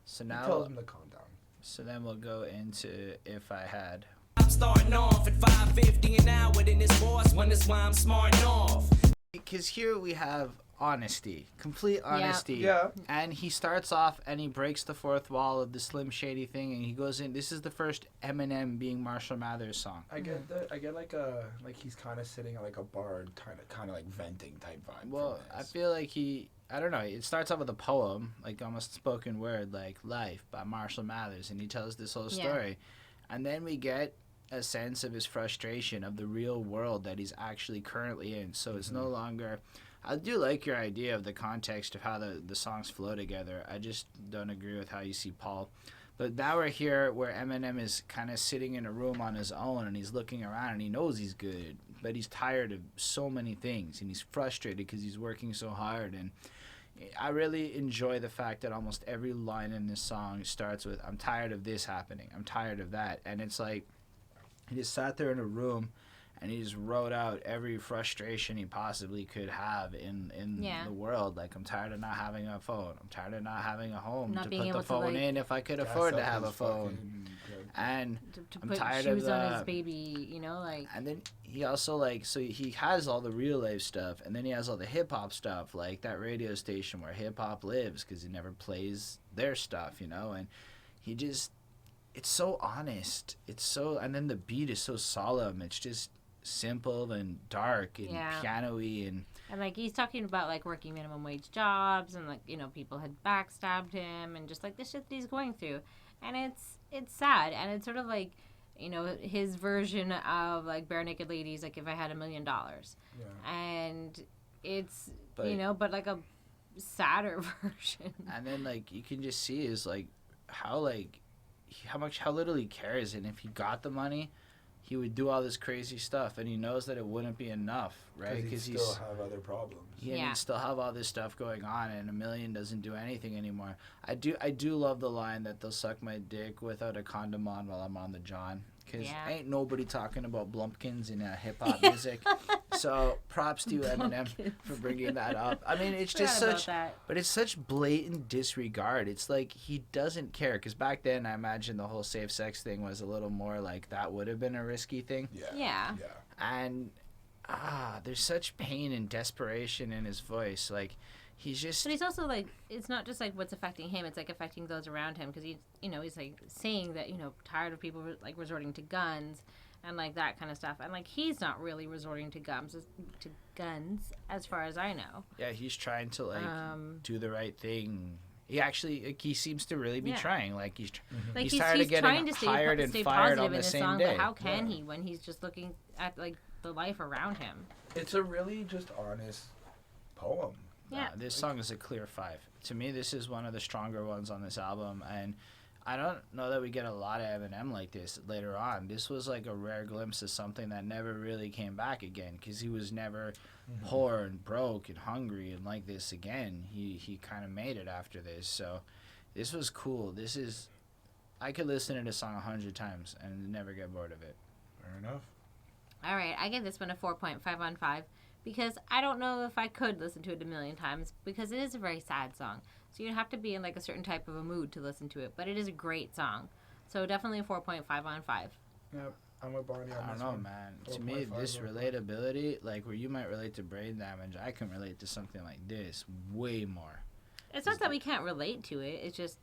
So He now, tells him to calm down. so then we'll go into If I Had. I'm starting off at 550 an hour, then it's boss when that's why I'm smarting off. Because here we have honesty, complete honesty. Yeah. And he starts off and he breaks the fourth wall of the Slim Shady thing, and he goes in. This is the first Eminem being Marshall Mathers song. I get like he's kind of sitting at like a bar, kind of like venting type vibe. Well, from I this. feel like I don't know. It starts off with a poem, like almost spoken word, like Life by Marshall Mathers, and he tells this whole Yeah. story. And then we get a sense of his frustration of the real world that he's actually currently in. So it's no longer. I do like your idea of the context of how the songs flow together. I just don't agree with how you see Paul. But now we're here where Eminem is kind of sitting in a room on his own, and he's looking around, and he knows he's good, but he's tired of so many things, and he's frustrated because he's working so hard. And I really enjoy the fact that almost every line in this song starts with, I'm tired of this happening, I'm tired of that. And it's like he just sat there in a room and he just wrote out every frustration he possibly could have in Yeah. the world. Like, I'm tired of not having a phone. I'm tired of not having a home Not to being put able the to, phone like, in if I could Gas afford to up have his a phone. fucking good. And To I'm put tired shoes of on his the- baby, like. and then he also, like, so he has all the real life stuff, and then he has all the hip hop stuff, like that radio station where hip hop lives, because he never plays their stuff, and he just, it's so honest. It's so, and then the beat is so solemn. It's just simple and dark and Yeah. piano-y, and And like he's talking about like working minimum wage jobs, and like people had backstabbed him, and just like the shit that he's going through, and it's sad, and it's sort of like his version of like Bare Naked Ladies, like If I Had $1 Million, Yeah. and it's But- but like a sadder version. and then like you can just see is like how little he cares, and if he got the money, he would do all this crazy stuff, and he knows that it wouldn't be enough, right? Because he still have other problems. Yeah. He'd still have all this stuff going on, and $1 million doesn't do anything anymore. I do love the line that they'll suck my dick without a condom on while I'm on the John. Because Yeah. ain't nobody talking about Blumpkins in hip-hop music. So props to you, Eminem, for bringing that up. I mean, it's just Forgot about such... that. But it's such blatant disregard. It's like he doesn't care. Because back then, I imagine the whole safe sex thing was a little more like that would have been a risky thing. Yeah. Yeah. And there's such pain and desperation in his voice. Like he's just... But he's also like, it's not just like what's affecting him; it's like affecting those around him, because he's like saying that tired of people like resorting to guns and like that kind of stuff, and like he's not really resorting to guns as far as I know. Yeah, he's trying to like do the right thing He actually, like, he seems to really be Yeah. trying. Like he's Like he's tired of getting trying to hired and stay fired positive on in the this same song, day. but how can Yeah. he when he's just looking at like the life around him? It's a really just honest poem. Yeah. This song is a clear 5. To me, this is one of the stronger ones on this album, and I don't know that we get a lot of Eminem like this later on. This was like a rare glimpse of something that never really came back again, because he was never poor and broke and hungry and like this again. He kind of made it after this, so this was cool. This is, I could listen to this song 100 times and never get bored of it. Fair enough. All right, I give this one a 4.5 on 5 because I don't know if I could listen to it a million times because it is a very sad song. So you'd have to be in like a certain type of a mood to listen to it, but it is a great song. So definitely a 4.5 on 5. Yep, I'm with Bonnie on I don't this know, one. man. To me, 4.5 this on 5. relatability, like where you might relate to brain damage, I can relate to something like this way more. It's not that we can't relate to it. It's just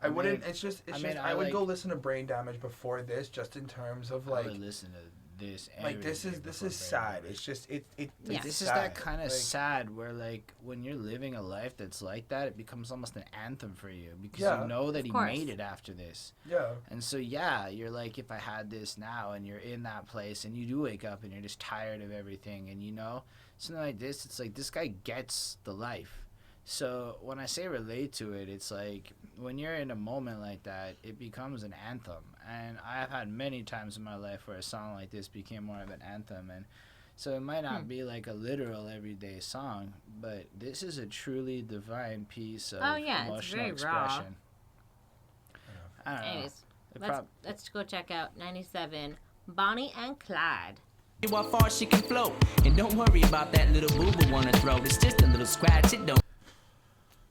I wouldn't. mean, It's just. I I would like- go listen to Brain Damage before this, just in terms of I like, would listen to this. like every this day is before bed. sad. It's just it. Yeah. It's This is sad. that kind of Like, sad where, like, when you're living a life that's like that, it becomes almost an anthem for you because Yeah. you know that Of he course. made it after this. Yeah. And so, yeah, you're like, if I had this now, and you're in that place, and you do wake up, and you're just tired of everything, and you know, something like this, it's like, this guy gets the life. So when I say relate to it, it's like, when you're in a moment like that, it becomes an anthem. And I've had many times in my life where a song like this became more of an anthem. And so it might not be like a literal everyday song, but this is a truly divine piece of Oh, yeah, it's emotional very raw. expression. I don't know. anyways. The Let's go check out 97 Bonnie and Clyde. How far she can float. And don't worry about that little boo-boo on her throat. It's just a little scratch. It don't.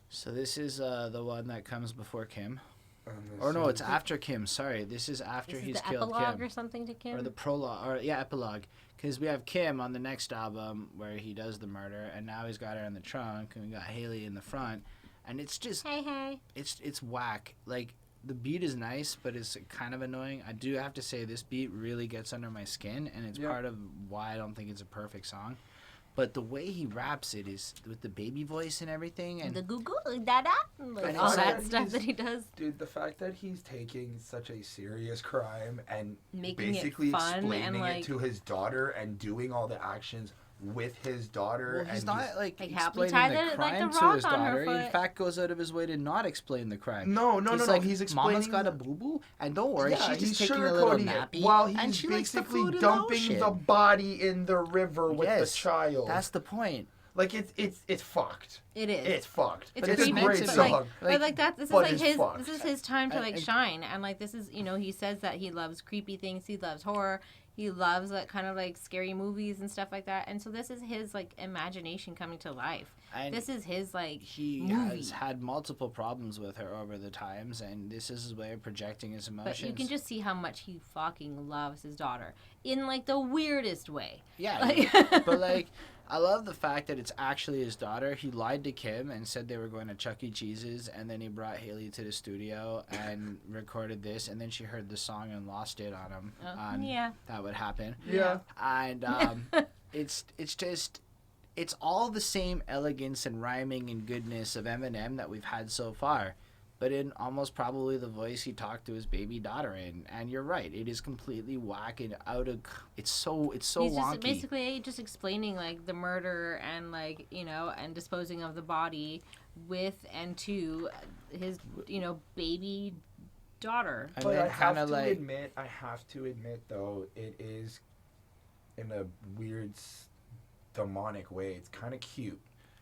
So this is the one that comes before Kim. And this Or no, is- it's after Kim. Sorry, this is after This is he's the killed epilogue Kim. or something to Kim? Or the prologue, or yeah, epilogue. Because we have Kim on the next album where he does the murder, and now he's got her in the trunk, and we got Haley in the front, and it's just Hey. it's whack. Like, the beat is nice, but it's kind of annoying. I do have to say this beat really gets under my skin, and it's Yeah. part of why I don't think it's a perfect song. But the way he raps it is with the baby voice and everything, and The Google Dada, like And all it's that like stuff he's- that he does, Dude, the fact that he's taking such a serious crime and making basically it fun explaining and it like to his daughter and doing all the actions with his daughter. well, he's and not just- like Like, happily explaining tie the the- like, crime the to rock his on her daughter. He in foot. fact goes out of his way to not explain the crime. No, Like, he's Mama's explaining. got a boo boo, and don't worry, Yeah, she's he's just taking a little sugarcoating nappy, it while and he's she likes the basically food and dumping ocean. the body in the river with the Yes, child. That's the point. Like it's fucked. it is. It's fucked. It's But It's a meant great to be. song. But like that, this is but like it's his. fucked. This is his time to like I- shine, and like this is, you know, he says that he loves creepy things, he loves horror, he loves like kind of like scary movies and stuff like that, and so this is his like imagination coming to life. And This is his like he movie. has had multiple problems with her over the times, and this is his way of projecting his emotions. But you can just see how much he fucking loves his daughter in like the weirdest way. yeah, Like, but like, I love the fact that it's actually his daughter. He lied to Kim and said they were going to Chuck E. Cheese's, and then he brought Haley to the studio and recorded this, and then she heard the song and lost it on him. yeah. That would happen. Yeah. And it's just, it's all the same elegance and rhyming and goodness of Eminem that we've had so far, but in almost probably the voice he talked to his baby daughter in. And you're right, it is completely whack and out of, it's so He's wonky. just basically just explaining like the murder and like, you know, and disposing of the body with and to his, you know, baby daughter. And But then I have kinda to like, admit though, it is in a weird demonic way. It's kind of cute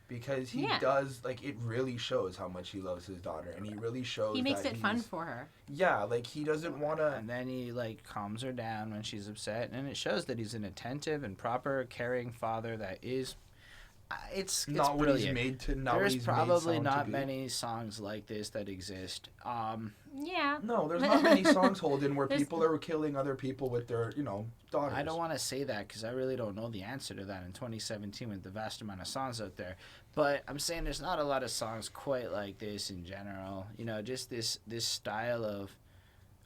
because he Yeah. does like it really shows how much he loves his daughter, and he really shows. He makes that it fun he's- for her. Yeah, like he doesn't want to. and then he like calms her down when she's upset, and it shows that he's an attentive and proper, caring father that is. It's Not what he's brilliant. made to. Not what There's he's made probably sound to not be. many songs like this that exist. Yeah. No, there's not many songs, Holden, where There's- people are killing other people with their, daughters. I don't want to say that because I really don't know the answer to that in 2017 with the vast amount of songs out there. But I'm saying there's not a lot of songs quite like this in general. You know, just this style of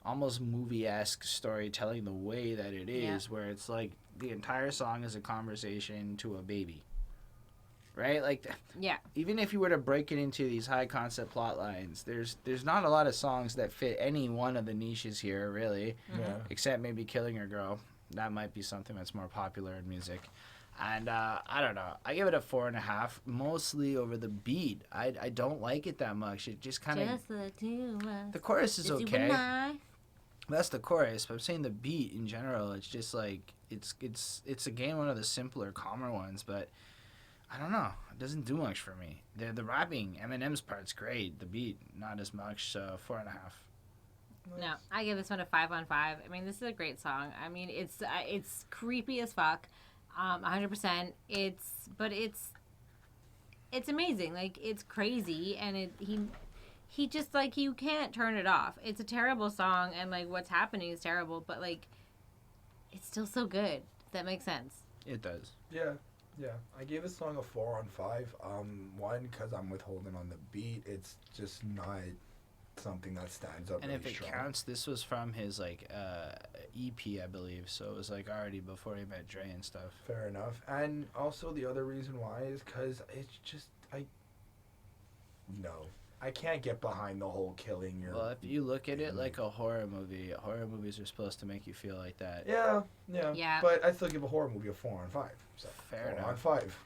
almost movie-esque storytelling, the way that it is, where it's like the entire song is a conversation to a baby. right? Like, Yeah. even if you were to break it into these high concept plot lines, there's not a lot of songs that fit any one of the niches here, really, Yeah. except maybe Killing a Girl. That might be something that's more popular in music. And I don't know. I give it a 4.5, mostly over the beat. I don't like it that much. It just kind of... Just the two of us. The chorus is Just you okay. and I. That's the chorus, but I'm saying the beat in general, it's just like, it's again one of the simpler, calmer ones, but I don't know. It doesn't do much for me. The rapping, Eminem's part's great. The beat, not as much, so 4.5. No, I give this one a 5 on 5. I mean, this is a great song. I mean, it's creepy as fuck, 100%. It's amazing. Like, it's crazy, and he just, like, you can't turn it off. It's a terrible song, and, like, what's happening is terrible, but, like, it's still so good. If that makes sense. It does. Yeah. I gave this song a 4 on 5. One, because I'm withholding on the beat. It's just not something that stands up And really if it strong. counts, this was from his, like, EP, I believe, so it was, like, already before he met Dre and stuff. Fair enough. And also the other reason why is because it's just, no. I can't get behind the whole killing your... Well, if you look at it like a horror movie, horror movies are supposed to make you feel like that. Yeah. But I still give a horror movie a 4 on 5. So Fair 4 on enough. 5.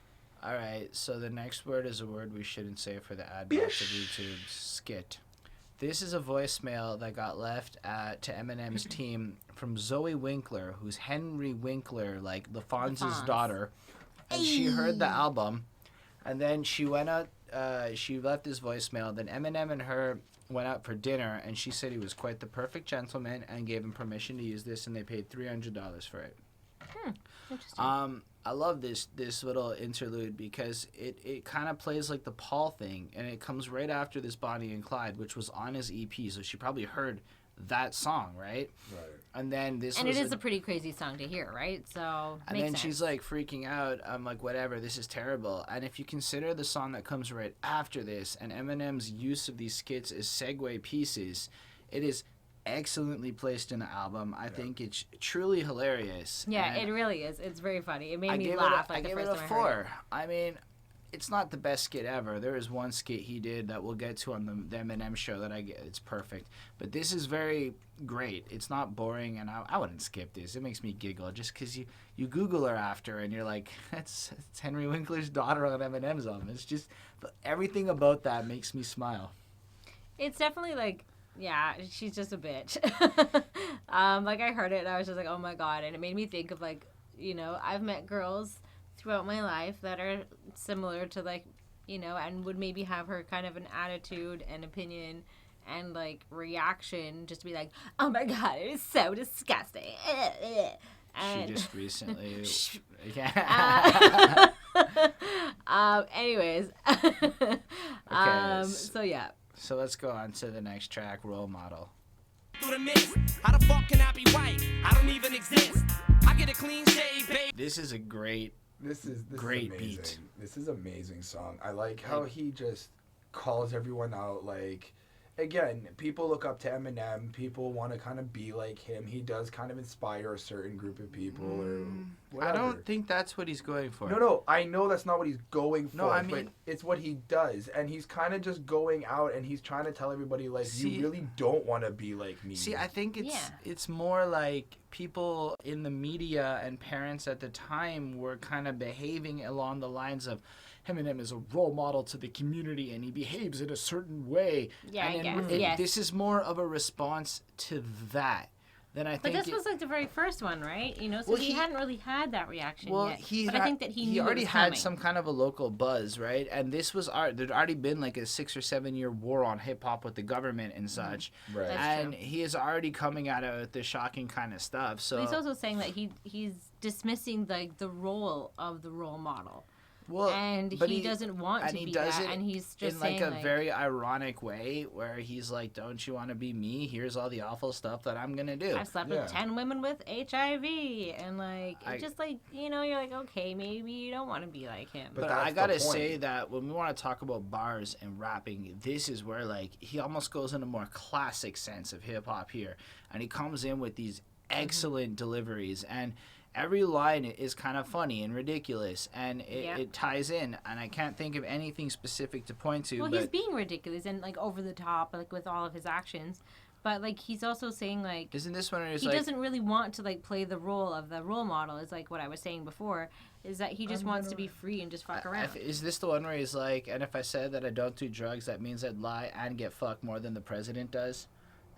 All right, so the next word is a word we shouldn't say for the ad box of YouTube. Skit. This is a voicemail that got left to Eminem's team from Zoe Winkler, who's Henry Winkler, like the Fonz's daughter. And she heard the album, and then she went out, she left this voicemail. Then Eminem and her went out for dinner, and she said he was quite the perfect gentleman and gave him permission to use this, and they paid $300 for it. Interesting. I love this little interlude because it kind of plays like the Paul thing, and it comes right after this Bonnie and Clyde, which was on his EP, so she probably heard that song, right? Right. And then this And was it is a pretty crazy song to hear, right? So and makes then sense. she's like freaking out. I'm like, whatever, this is terrible. And if you consider the song that comes right after this and Eminem's use of these skits as segue pieces, it is excellently placed in the album. I think it's truly hilarious. Yeah, And it really is. It's very funny. It made I me gave laugh it like I the gave first it a time I heard 4. I mean, it's not the best skit ever. There is one skit he did that we'll get to on the Eminem show that it's perfect. But this is very great. It's not boring, and I wouldn't skip this. It makes me giggle just because you Google her after, and you're like, it's Henry Winkler's daughter on Eminem's album. It's just, everything about that makes me smile. It's definitely like, yeah, she's just a bitch. Like I heard it and I was just like, oh my God. And it made me think of like, you know, I've met girls throughout my life that are similar to like, you know, and would maybe have her kind of an attitude and opinion and like reaction just to be like, oh my God, it is so disgusting. And She just recently... anyways. Okay, So yeah. So let's go on to the next track, Role Model. Through the mist. How the fuck can I be white? I don't even exist. I get a clean shave, babe. This is a great... This is Great amazing. beat. This is amazing song. I like how he just calls everyone out. Like, again, people look up to Eminem. People want to kind of be like him. He does kind of inspire a certain group of people or whatever. I don't think that's what he's going for. No, I know that's not what he's going for. No, I but mean- it's what he does, and he's kind of just going out and he's trying to tell everybody like, See- you really don't want to be like me. See, I think Yeah. it's more like people in the media and parents at the time were kind of behaving along the lines of Eminem is a role model to the community and he behaves in a certain way. Yeah, I and guess, yes. This is more of a response to that than I But think. this was like the very first one, right? You know, so Well, he he- hadn't really had that reaction well, yet. he but had- I think that he knew already it was had coming. some kind of a local buzz, right? And this was there'd already been like a 6 or 7 year war on hip hop with the government and such. Right. That's and true. he is already coming at it with the shocking kind of stuff. So But he's also saying that he's dismissing like the role of the role model, well, and but he doesn't want and to he be does that, it and he's just in like saying a very ironic way where he's like, don't you want to be me? Here's all the awful stuff that I'm gonna do. I've slept Yeah. with 10 women with HIV, and like I- it's just like, you know, you're like, okay, maybe you don't want to be like him. But But that's I the gotta point. say that when we want to talk about bars and rapping, this is where like he almost goes in a more classic sense of hip hop here, and he comes in with these excellent deliveries. And every line is kind of funny and ridiculous, and Yep. it ties in. And I can't think of anything specific to point to. Well, but he's being ridiculous and like over the top, like with all of his actions. But like he's also saying like isn't this one where he's he like, doesn't really want to like play the role of the role model. Is like what I was saying before. Is that he just wants to be free and just fuck around. is this the one where he's like, and if I said that I don't do drugs, that means I'd lie and get fucked more than the president does?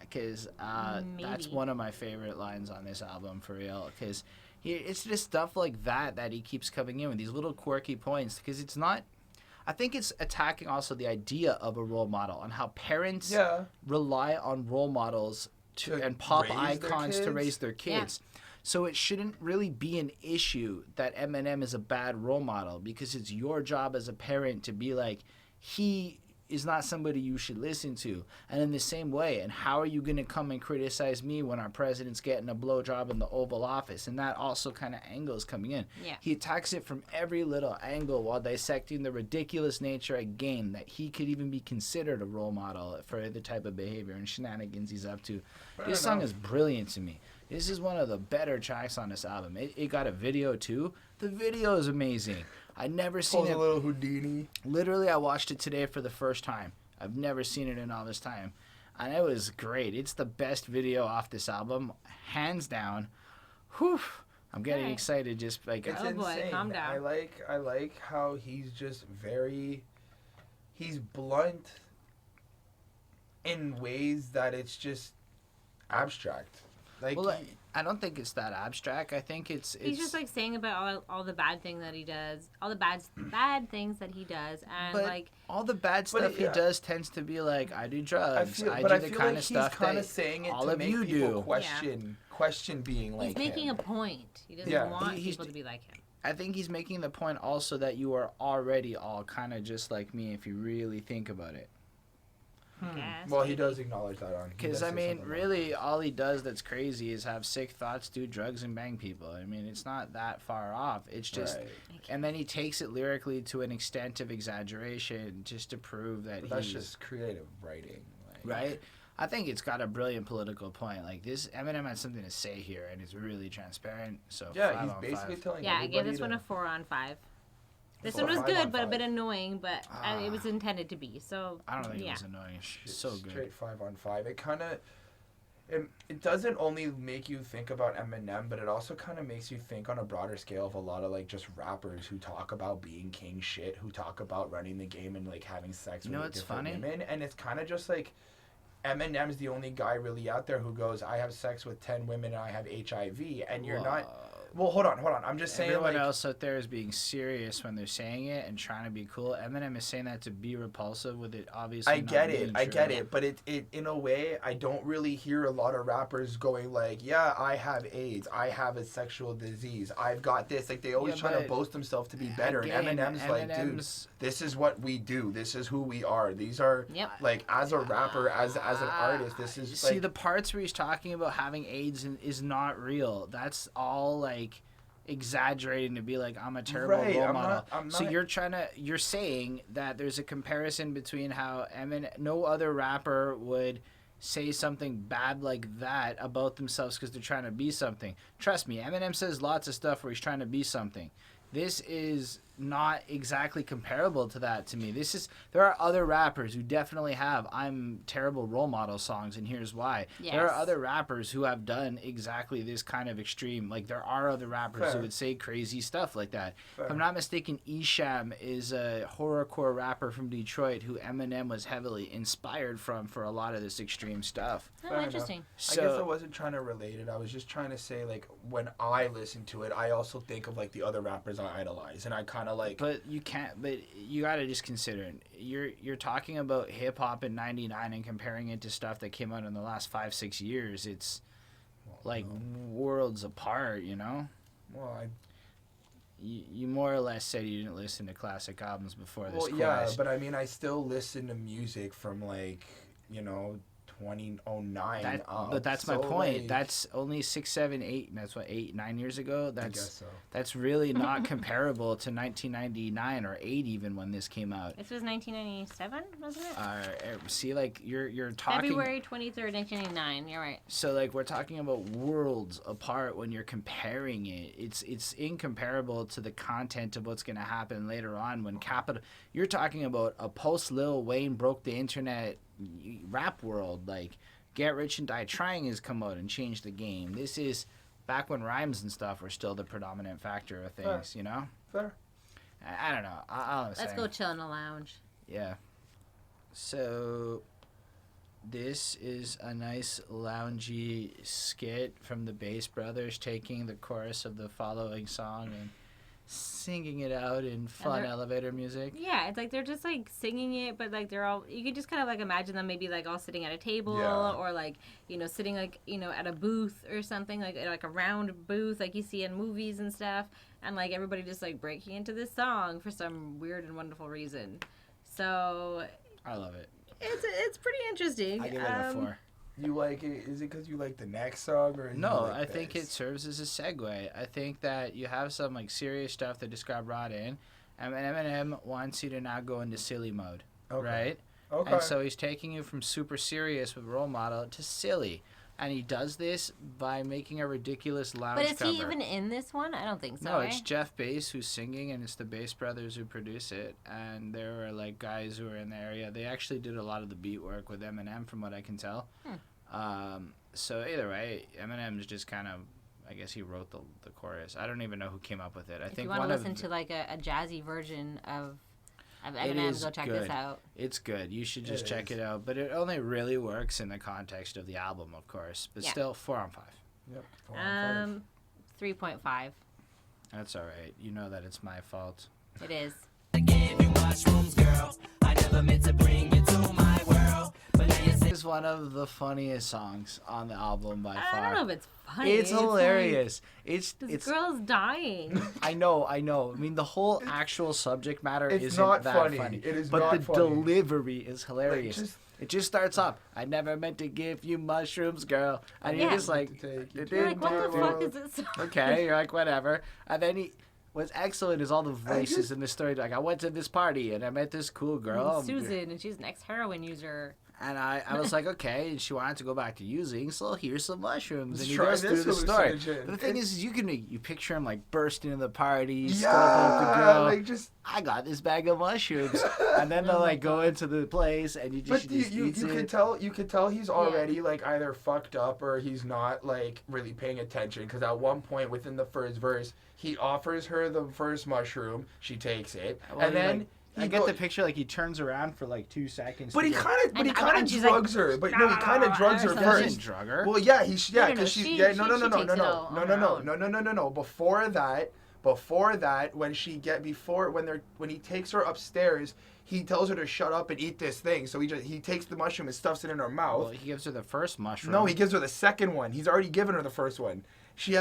Because that's Maybe. one of my favorite lines on this album, for real. Because it's just stuff like that he keeps coming in with, these little quirky points. Because it's not... I think it's attacking also the idea of a role model and how parents rely on role models and pop raise their icons to kids? raise their kids. So it shouldn't really be an issue that Eminem is a bad role model, because it's your job as a parent to be like, he is not somebody you should listen to. And in the same way, and how are you going to come and criticize me when our president's getting a blowjob in the Oval Office? And that also kind of angle is coming in. Yeah. He attacks it from every little angle while dissecting the ridiculous nature again that he could even be considered a role model for the type of behavior and shenanigans he's up to. This song is brilliant to me. This is one of the better tracks on this album. It got a video too. The video is amazing. I'd never seen Pulls it. a little Houdini. Literally, I watched it today for the first time. I've never seen it in all this time. And it was great. It's the best video off this album, hands down. Whew. I'm getting Okay. excited just like... It's Oh, boy, insane. calm down. I like how he's just he's blunt in ways that it's just abstract. Like, well, I don't think it's that abstract. I think it's... He's just like saying about all the bad thing that he does, all the bad things that he does, and But like all the bad stuff he yeah. does tends to be like, I do drugs. I do I the feel kind like of he's stuff kind that of saying it all to of make you people do. question being like he's making him. a point. He doesn't Yeah. want He's- people to be like him. I think he's making the point also that you are already all kind of just like me if you really think about it. Guess, Well, he maybe. does acknowledge that on. Because, I mean, really, all he does that's crazy is have sick thoughts, do drugs, and bang people. I mean, it's not that far off. It's just... Right. And then he takes it lyrically to an extent of exaggeration just to prove that But that's he's... just creative writing. Like, Right? I think it's got a brilliant political point. Like, this... Eminem has something to say here, and it's really transparent. So, Yeah, 5 he's on basically 5. telling Yeah, I everybody gave this one to- a 4 on 5. This 4 one was 5 good, on but a bit 5. annoying. But it was intended to be. So I don't think yeah. it was annoying. It's so good. Straight 5 on 5. It kind of... It doesn't only make you think about Eminem, but it also kind of makes you think on a broader scale of a lot of like just rappers who talk about being king shit, who talk about running the game and like having sex You know with what's different funny? women, and it's kind of just like Eminem's the only guy really out there who goes, I have sex with 10 women and I have HIV, and you're not. Well, hold on. I'm just saying. Everyone like, else out there is being serious when they're saying it and trying to be cool. Eminem is saying that to be repulsive with it, obviously. I get not it, being I true. get it, but it in a way, I don't really hear a lot of rappers going like, yeah, I have AIDS, I have a sexual disease, I've got this. Like, they always Yeah, try to but boast themselves to be better, again, and Eminem's like, dude, Eminem's- this is what we do, this is who we are, these are, Yep. like, as a rapper, as an artist, this is, See, like, the parts where he's talking about having AIDS is not real. That's all, like, exaggerating to be like, I'm a terrible Right, role I'm model. not- I'm So not- you're saying that there's a comparison between how no other rapper would say something bad like that about themselves because they're trying to be something. Trust me, Eminem says lots of stuff where he's trying to be something. This is not exactly comparable to that to me. There are other rappers who definitely have I'm terrible role model songs, and here's why. Yes. There are other rappers who have done exactly this kind of extreme. Like, there are other rappers who Fair. would say crazy stuff like that. Fair. If I'm not mistaken, Esham is a horrorcore rapper from Detroit who Eminem was heavily inspired from for a lot of this extreme stuff. Oh, Fair enough. interesting. I guess I So, wasn't trying to relate it. I was just trying to say, like, when I listen to it, I also think of, like, the other rappers I idolize. And I kind of, like... but you gotta just consider it. You're talking about hip hop in '99 and comparing it to stuff that came out in the last 5-6 years. It's like worlds apart, you know. Well, You more or less said you didn't listen to classic albums before this yeah, quest. but I mean, I still listen to music from, like, you know, 2009. But that's my so, point. like, That's only 6, 7, 8. And that's what 8, 9 years ago. I guess so. That's really not comparable to 1999 or 8 even when this came out. This was 1997, wasn't it? See, like you're talking February 23rd, 1999. You're right. So like we're talking about worlds apart when you're comparing it. It's incomparable to the content of what's going to happen later on when Capital. You're talking about a post Lil Wayne broke the internet rap world. Like Get Rich and Die Trying has come out and changed the game. This is back when rhymes and stuff were still the predominant factor of things. You know. Fair. I don't know. Let's go chill in a lounge. Yeah. So this is a nice loungy skit from the Bass Brothers taking the chorus of the following song and singing it out in fun elevator music. Yeah, it's like they're just like singing it, but like they're all, you could just kind of like imagine them maybe like all sitting at a table or like, you know, sitting like, you know, at a booth or something, like a round booth like you see in movies and stuff, and like everybody just like breaking into this song for some weird and wonderful reason. So I love it. It's pretty interesting. I give it a 4. You like it? Is it because you like the next song, or No, you like I think it this? serves as a segue. I think that you have some like serious stuff that just got brought in, and Eminem wants you to now go into silly mode, right? Okay. And so he's taking you from super serious with Role Model to silly. And he does this by making a ridiculous lounge But is cover. he even in this one? I don't think so. No, right? it's Jeff Bass who's singing, and it's the Bass Brothers who produce it. And there were like guys who were in the area. They actually did a lot of the beat work with Eminem, from what I can tell. So either way, Eminem's just kind of, I guess he wrote the chorus. I don't even know who came up with it. I if think you want one to of listen to like a jazzy version of It Eminem, is go check good. this out. It's good. You should just It check is. it out. But it only really works in the context of the album, of course. But Yeah. still, 4 on 5. Yep. 4 on 3.5. That's all right. You know that it's my fault. It is. I gave you mushrooms, girl. I never meant to bring you to my world. But now you say This is one of the funniest songs on the album by far. I don't know if it's funny. It's hilarious. Like, It's this girl's dying. I know. I mean, the whole actual subject matter It's isn't not that funny. It is but not the funny. delivery is hilarious. just- it just starts up. I never meant to give you mushrooms, girl. And you're Yeah. just like, You're like, what the fuck is this? okay. You're like, whatever. And then what's excellent is all the voices in the story. Like, I went to this party and I met this cool girl. Susan, and she's an ex-heroin user. And I was like, okay, and she wanted to go back to using, so here's some mushrooms. Let's And he try goes this through the story. hallucinogen. But the thing is you picture him like bursting into the party, Yeah, up the girl. like just. I got this bag of mushrooms, and then they'll like go into the place, and you But just, you eats it. could tell he's already like either fucked up or he's not like really paying attention, because at one point within the first verse he offers her the first mushroom, she takes it, Well, and then I get the picture, like he turns around for like 2 seconds. But to he get- kind of And she's like, drugs her. But no, he kind of drugs her or He something. doesn't first. drug her. Well, yeah, No, because no, she she no takes it all on her own. no. Before that, when he takes her upstairs, he tells her to shut up and eat this thing. So he takes the mushroom and stuffs it in her mouth. Well, he gives her the first mushroom. No, he gives her the second one. He's already given her the first one. He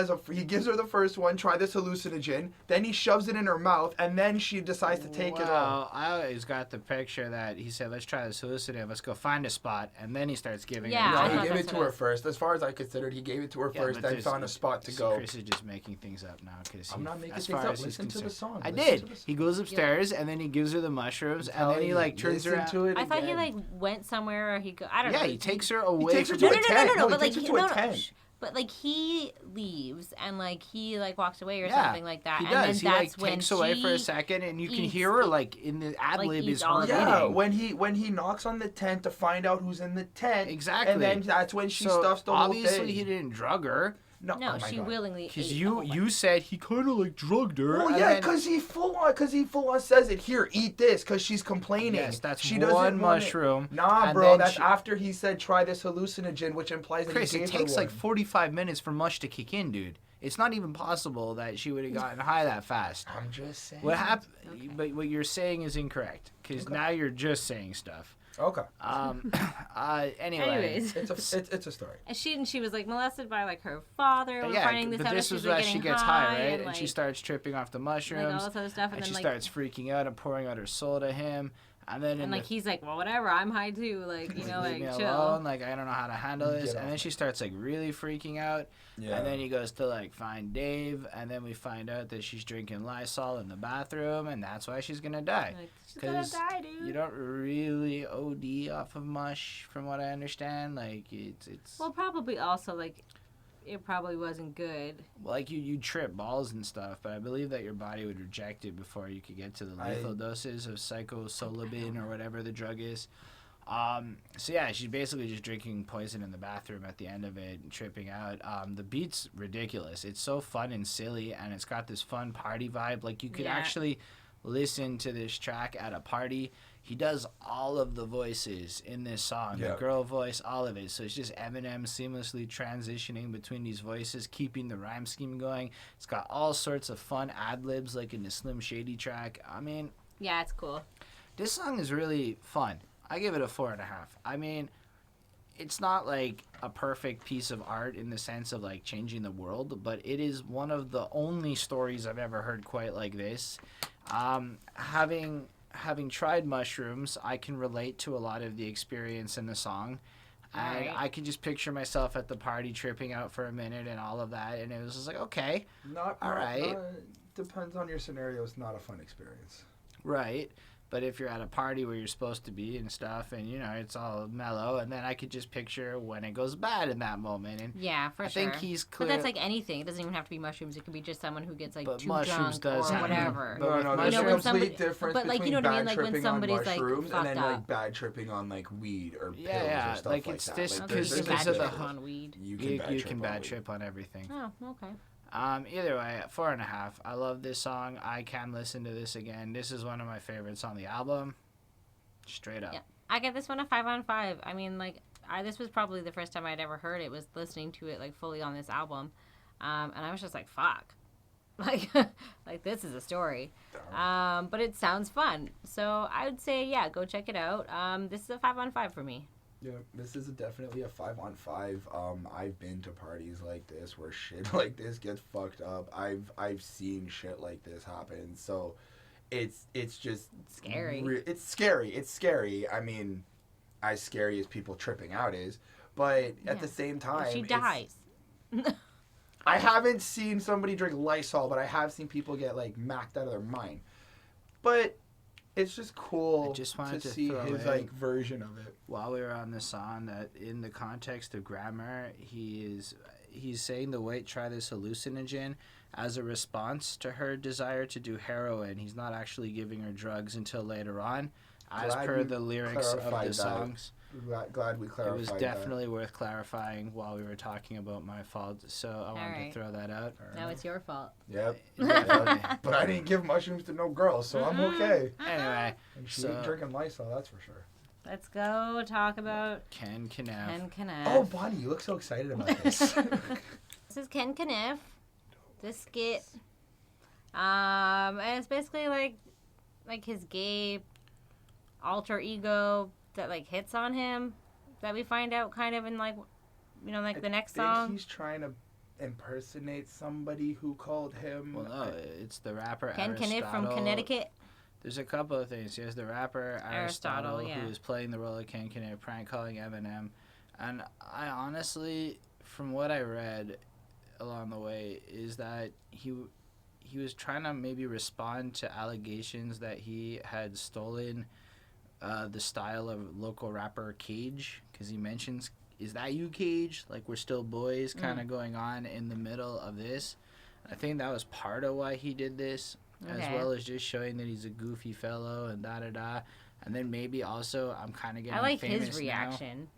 gives her the first one, try this hallucinogen, then he shoves it in her mouth, and then she decides to take it all. Well, I always got the picture that he said, let's try this hallucinogen, let's go find a spot, and then he starts giving Yeah, it. I No, thought he gave that's it to what her it was. first. As far as I considered, he gave it to her Yeah, first, but then there's- found a spot to go. Chris is just making things up now because I'm not making as things far up. as he's Listen to the concerned. song. I Listen did. to the song. He goes upstairs and then he gives her the mushrooms and then he like turns Listen around. to it I thought he again. like went somewhere or I don't know. Yeah, he takes her away. takes her from to the a tent. No, he but like takes her to a tent. shh. But like he leaves and like he like walks away or Yeah, something like that, he and does. then He that's like when takes away for a she- second, and you can eats hear her it- like in the ad like, lib eats is all her of it. Yeah, eating. when he knocks on the tent to find out who's in the tent. Exactly. And then that's when she So stuffs the whole thing. obviously he didn't drug her No, oh my she God. willingly. because ate the you whole you said he kind of like drugged her. Well, and yeah, then- because he full on says it. Here, eat this, because she's complaining. Yes, that's she one doesn't want it. mushroom. Nah, and bro, then that's she- after he said try this hallucinogen, which implies that Chris, he it gave her takes like one. 45 minutes for mush to kick in, dude. It's not even possible that she would have gotten high that fast. I'm just saying. What happened? Okay. But what you're saying is incorrect because now you're just saying stuff. Okay. Anyway. Anyways, It's a story. and she was like molested by like her father. But We're yeah, finding this but out this as was she's like, why she getting gets high, right? and, And she like, starts tripping off the mushrooms. like all this other stuff, and And then she like starts freaking out and pouring out her soul to him. And then And like he's like, well, whatever, I'm high too. Like, you know, leave like me chill. alone, like I don't know how to handle this. Get And off then me. she starts like really freaking out. Yeah. And then he goes to like find Dave, and then we find out that she's drinking Lysol in the bathroom, and that's why she's gonna die. Like, she's gonna 'Cause die, dude. You don't really OD off of mush, from what I understand. Like it's Well, probably also like, it probably wasn't good. like you trip balls and stuff, but I believe that your body would reject it before you could get to the lethal doses of psilocybin or whatever the drug is. So yeah, she's basically just drinking poison in the bathroom at the end of it and tripping out. The beat's ridiculous. It's so fun and silly, and it's got this fun party vibe. Like you could Yeah. actually listen to this track at a party. He does all of the voices in this song, the Yep. girl voice, all of it. So it's just Eminem seamlessly transitioning between these voices, keeping the rhyme scheme going. It's got all sorts of fun ad-libs like in the Slim Shady track. I mean, Yeah, it's cool. this song is really fun. I give it a 4.5. I mean, it's not like a perfect piece of art in the sense of like changing the world, but it is one of the only stories I've ever heard quite like this. Having tried mushrooms, I can relate to a lot of the experience in the song. And Right. I can just picture myself at the party tripping out for a minute and all of that, and it was just like, okay, all right. Depends on your scenario. It's not a fun experience. right. But if you're at a party where you're supposed to be and stuff, and you know it's all mellow, and then I could just picture when it goes bad in that moment. And Yeah, for I sure. think he's clear. But that's like anything. It doesn't even have to be mushrooms. It could be just someone who gets like But too mushrooms drunk does or happen. whatever. But with No, mushrooms- there's You know, a when somebody- complete difference but, like, you between know what I mean, bad like, when tripping somebody's, on like, mushrooms and then fucked like up. bad tripping on like weed or pills Yeah, or stuff like, like it's that. this- Okay, because you can of bad the- trip on weed. You you can can on bad weed. trip on everything. Oh, okay. Either way, 4.5. I love this song. I can listen to this again. This is one of my favorites on the album. Straight up. Yeah. I get this one a 5 on 5. I mean, like, this was probably the first time I'd ever heard it, was listening to it, like, fully on this album. And I was just like, fuck. Like, like this is a story. But it sounds fun. So I would say, yeah, go check it out. This is a 5 on 5 for me. Yeah, this is definitely a 5 on 5. I've been to parties like this where shit like this gets fucked up. I've seen shit like this happen. So it's just Scary. It's scary. It's scary. I mean, as scary as people tripping out is, but at the same time, She it's- dies. I haven't seen somebody drink Lysol, but I have seen people get like macked out of their mind. But it's just cool I just wanted to see throw his in- like version of it. While we were on the song, that in the context of grammar, he's saying the wait, try this hallucinogen as a response to her desire to do heroin. He's not actually giving her drugs until later on, as Glad per you the lyrics of clarified the that. songs. Glad we It clarified was that. definitely worth clarifying while we were talking about my fault, so I wanted Alright. to throw that out. Now it's your fault. Yep. Definitely. But I didn't give mushrooms to no girls, so I'm okay. Anyway, And she So- ain't drinking Lysol, that's for sure. Let's go talk about Ken Kaniff. Ken Kaniff. Oh, Bonnie, you look so excited about this. This is Ken Kaniff, the skit. And it's basically like his gay alter ego that like hits on him, that we find out kind of in like, you know, like the next I think song. he's trying to impersonate somebody who called him. Well, no, it's the rapper Ken Kaniff from Aristotle. Connecticut. There's a couple of things. He has the rapper Aristotle, Aristotle, yeah. who is playing the role of Ken Kaniff, prank calling Eminem. And I honestly, from what I read along the way, is that he was trying to maybe respond to allegations that he had stolen the style of local rapper Cage, because he mentions, "Is that you, Cage?" Like, we're still boys kind of going on in the middle of this. I think that was part of why he did this, as Okay. well as just showing that he's a goofy fellow and da-da-da. And then maybe also I'm kind of getting I like famous his now. reaction.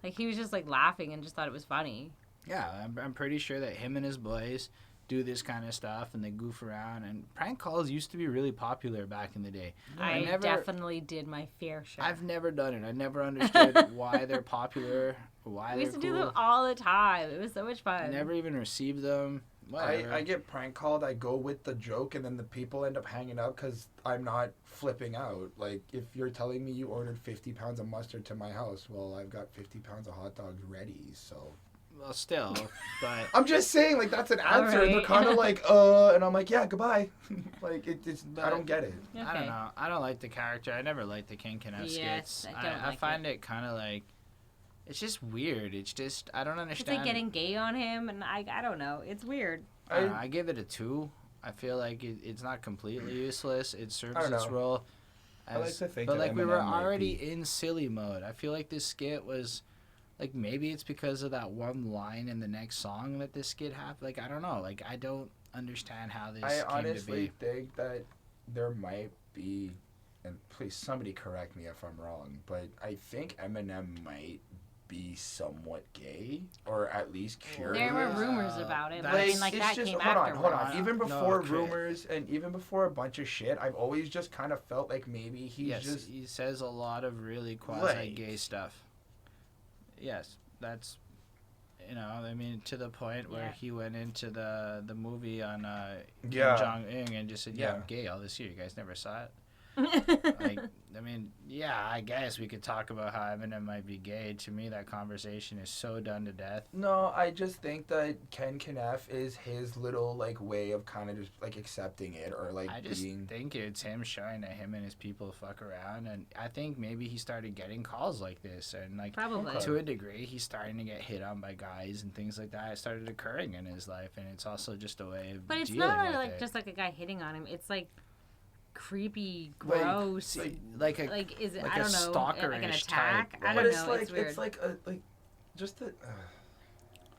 Like he was just like laughing and just thought it was funny. Yeah, I'm pretty sure that him and his boys do this kind of stuff and they goof around. And prank calls used to be really popular back in the day. I definitely did my fair share. I've never done it. I never understood why they're popular, why we they're used to cool. do them all the time. It was so much fun. Never even received them. Whatever. I get prank called, I go with the joke, and then the people end up hanging out because I'm not flipping out. Like, if you're telling me you ordered 50 pounds of mustard to my house, well, I've got 50 pounds of hot dogs ready, so... Well, still, but I'm just saying, like, that's an answer. And they're Alright. kind of like, and I'm like, yeah, goodbye. Like, it's I don't get it. I don't know. I don't like the character. I never liked the King Kaniff Yes, skits. I don't like find it kind of like, it's just weird. It's just, I don't It's understand. like getting gay on him, and I don't know. It's weird. I don't know, I give it a 2. I feel like it's not completely useless. It serves I don't its know. role. I like to think but that like we were Eminem might already be- in silly mode. I feel like this skit was, like, maybe it's because of that one line in the next song that this skit happened. Like, I don't know. Like, I don't understand how this I came honestly to be. think that there might be, and please somebody correct me if I'm wrong, but I think Eminem might be somewhat gay, or at least curious. There were rumors about it, but I That's- mean, like it's that just, came hold afterwards. on. Even No, before okay. rumors and even before a bunch of shit, I've always just kind of felt like maybe he's Yes, just he says a lot of really quasi-gay stuff. Yes, that's, you know, I mean, to the point where Yeah. he went into the movie on Kim Yeah. Jong-un and just said, yeah, Yeah. I'm gay all this year. You guys never saw it? Like, I mean, yeah, I guess we could talk about how Eminem might be gay. To me, that conversation is so done to death. No, I just think that Ken Kaniff is his little like way of kind of just like accepting it or like I just being. think it's him showing that him and his people fuck around, and I think maybe he started getting calls like this, and like Probably. to a degree, he's starting to get hit on by guys and things like that. It started occurring in his life, and it's also just a way of But it's dealing not with like it. just like a guy hitting on him. It's like creepy, Like, gross. like a Like is it? like I a don't know. Like an stalkerish attack. type, I like- don't But it's know. like It's weird. it's like a like just the.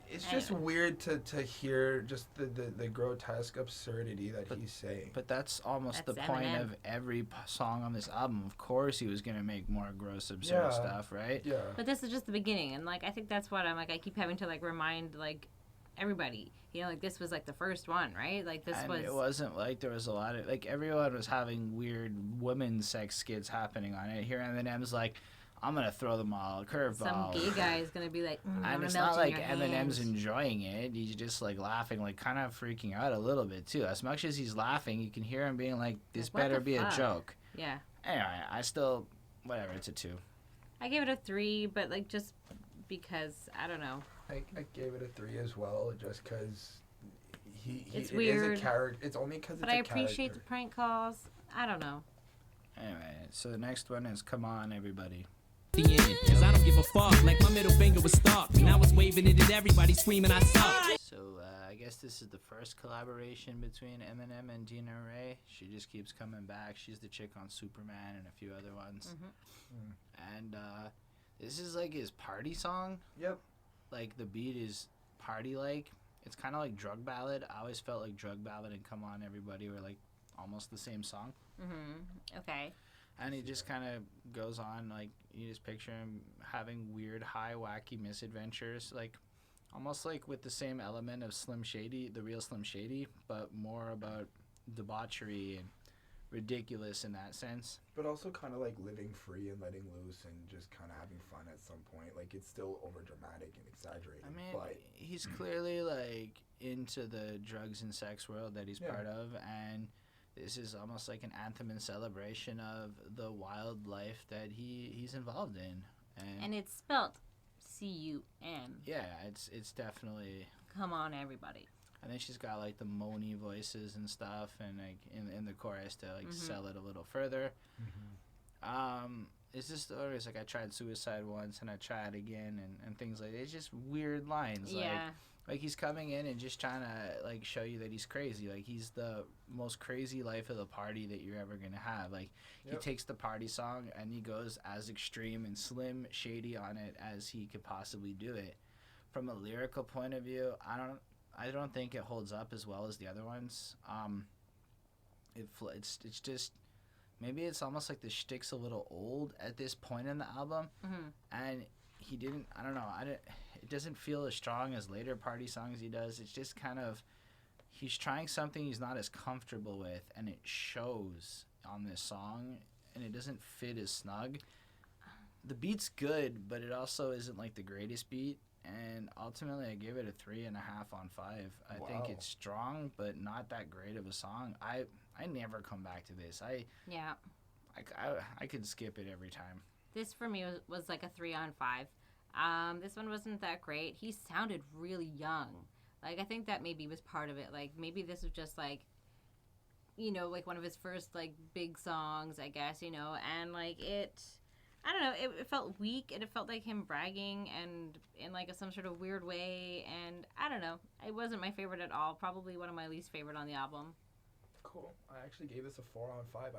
It's just Anyway. weird to hear just the grotesque absurdity that he's saying. But that's almost That's the point Eminem. of every song on this album. Of course, he was gonna make more gross, absurd Yeah. stuff, right? Yeah. But this is just the beginning, and like I think that's what I'm like. I keep having to like remind like everybody, you know, like this was like the first one, right? Like this And was. it wasn't like there was a lot of like everyone was having weird women's sex skits happening on it. Here Eminem's like, I'm gonna throw them all a Some curveball. gay guy is gonna be like, I'm And gonna it's melt not in like your Eminem's hands. enjoying it. He's just like laughing, like kind of freaking out a little bit too. As much as he's laughing, you can hear him being like, "This Like, what better the be fuck? a joke." Yeah, Anyway, I still, whatever. It's a 2. I gave it a 3, but like just because I don't know. I gave it a 3 as well, just because It's it weird. is a character. It's only because But it's I a appreciate the character. prank calls. I don't know. Anyway, so the next one is "Come On, Everybody." The end, cause I don't give a fuck, like my middle finger was stuck, and I was waving it at everybody, screaming I suck. So I guess this is the first collaboration between Eminem and Dina Rae. She just keeps coming back. She's the chick on Superman and a few other ones. And this is like his party song. Yep. Like the beat is party-like. It's kind of like Drug Ballad. I always felt like Drug Ballad and Come On Everybody were like almost the same song. Okay. And he just kind of goes on, like, you just picture him having weird, high, wacky misadventures, like, almost like with the same element of Slim Shady, the real Slim Shady, but more about debauchery and ridiculous in that sense. But also kind of like living free and letting loose and just kind of having fun at some point. Like it's still over dramatic and exaggerated. I mean, but he's clearly, like, into the drugs and sex world that he's Yeah. part of, and this is almost like an anthem and celebration of the wild life that he's involved in. And it's spelled C-U-M. Yeah, it's definitely. Come on, everybody. And then she's got like the moany voices and stuff, and like in the chorus to like sell it a little further. It's just always like I tried suicide once and I tried again and things like that. It's just weird lines. Yeah. Like he's coming in and just trying to like show you that he's crazy. Like he's the most crazy life of the party that you're ever gonna have. Like he takes the party song and he goes as extreme and Slim Shady on it as he could possibly do it. From a lyrical point of view, I don't think it holds up as well as the other ones. It's just maybe it's almost like the shtick's a little old at this point in the album, and he didn't. I don't know. It doesn't feel as strong as later party songs he does. It's just kind of he's trying something he's not as comfortable with, and it shows on this song, and it doesn't fit as snug. The beat's good, but it also isn't like the greatest beat. And ultimately, I give it a 3.5 on 5. I think it's strong, but not that great of a song. I never come back to this. I could skip it every time. This for me was like a 3 on 5. This one wasn't that great. He sounded really young. Like, I think that maybe was part of it. Like, maybe this was just, like, you know, like, one of his first, like, big songs, I guess, you know, and, like, I don't know, it felt weak, and it felt like him bragging, and in, like, some sort of weird way, and I don't know. It wasn't my favorite at all. Probably one of my least favorite on the album. Cool. I actually gave this a 4 out of 5.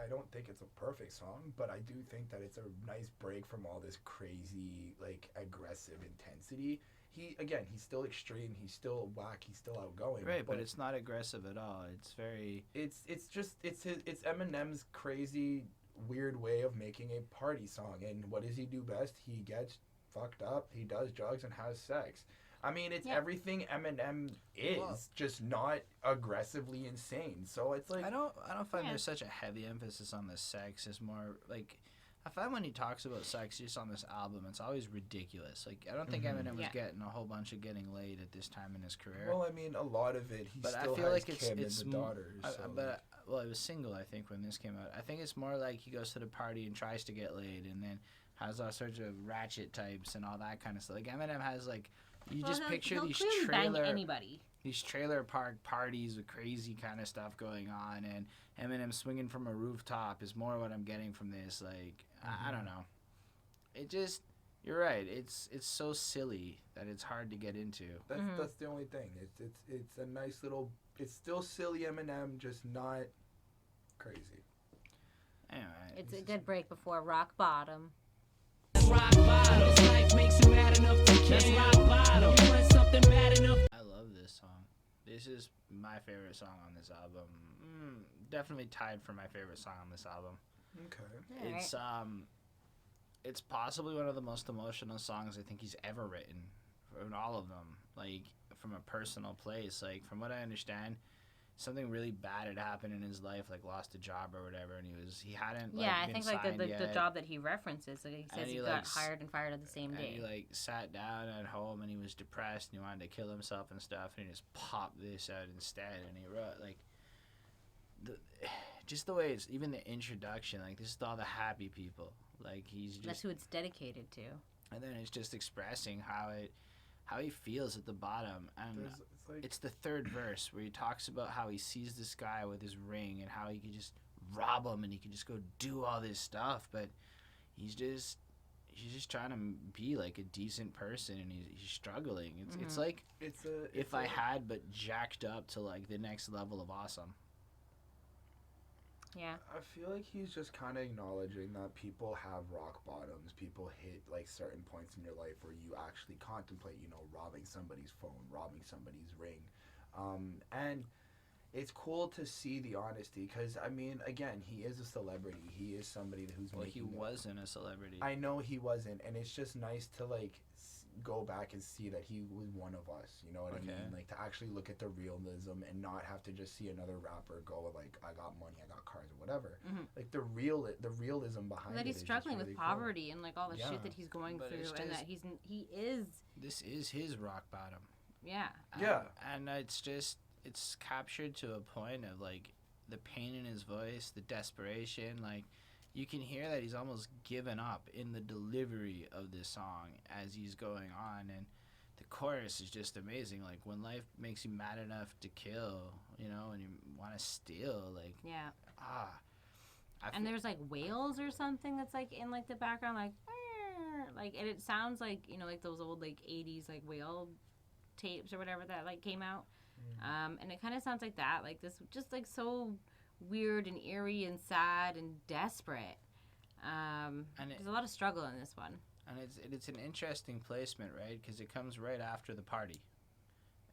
I don't think it's a perfect song, but I do think that it's a nice break from all this crazy, like, aggressive intensity. He's still extreme, he's still whack, he's still outgoing. Right, but it's not aggressive at all. It's very... It's Eminem's crazy, weird way of making a party song. And what does he do best? He gets fucked up, he does drugs, and has sex. I mean, it's everything Eminem is, just not aggressively insane. So it's like... I don't find there's such a heavy emphasis on the sex. It's more, like... I find when he talks about sex just on this album, it's always ridiculous. Like, I don't think Eminem was getting a whole bunch of getting laid at this time in his career. Well, I mean, a lot of it, he still has Kim and the daughters. Well, he was single, I think, when this came out. I think it's more like he goes to the party and tries to get laid and then has all sorts of ratchet types and all that kind of stuff. Like, Eminem has, like, just picture these trailer park parties with crazy kind of stuff going on, and Eminem swinging from a rooftop is more what I'm getting from this. Like, I don't know. It just, you're right. It's so silly that it's hard to get into. That's the only thing. It's a nice little. It's still silly Eminem, just not crazy. Anyway, It's a good break before rock bottom. Rock bottom. Life makes you mad enough to kill. Rock bottom. You want something bad enough. I love this song. This is my favorite song on this album. Definitely tied for my favorite song on this album. Okay. It's possibly one of the most emotional songs I think he's ever written, in all of them. Like, from a personal place. Like, from what I understand, something really bad had happened in his life, like lost a job or whatever, and he hadn't like, I been think like the yet. job that he references, like he says he got hired and fired on the same day. And he like sat down at home and he was depressed and he wanted to kill himself and stuff, and he just popped this out instead, and he wrote like just the way it's, even the introduction, like, this is all the happy people, like, he's just, that's who it's dedicated to. and then it's just expressing how he feels at the bottom, and it's the third verse where he talks about how he sees this guy with his ring and how he can just rob him and he can just go do all this stuff, but he's just trying to be like a decent person, and he's struggling. It's like if I had but jacked up to like the next level of awesome. Yeah. I feel like he's just kind of acknowledging that people have rock bottoms. People hit like certain points in your life where you actually contemplate, robbing somebody's phone, robbing somebody's ring. And it's cool to see the honesty because, I mean, again, he is a celebrity. He is somebody who's making... He wasn't a celebrity. I know he wasn't, and it's just nice to, like, go back and see that he was one of us, you know what I mean? Like, to actually look at the realism and not have to just see another rapper go, like, I got money, I got cars, or whatever. Like, the realism behind that it he's is struggling really with poverty and, like, all the shit that But he's going through, it's and just- that he is... This is his rock bottom. Yeah. And it's captured to a point of, like, the pain in his voice, the desperation, like, you can hear that he's almost given up in the delivery of this song as he's going on, and the chorus is just amazing. Like, when life makes you mad enough to kill, and you want to steal, like, and there's, like, whales or something that's, like, in, like, the background, like, and it sounds like, like those old, like, 80s, like, whale tapes or whatever that, like, came out. And it kind of sounds like that, like, this just, like, so weird and eerie and sad and desperate. And there's a lot of struggle in this one. And it's an interesting placement, right? Because it comes right after the party.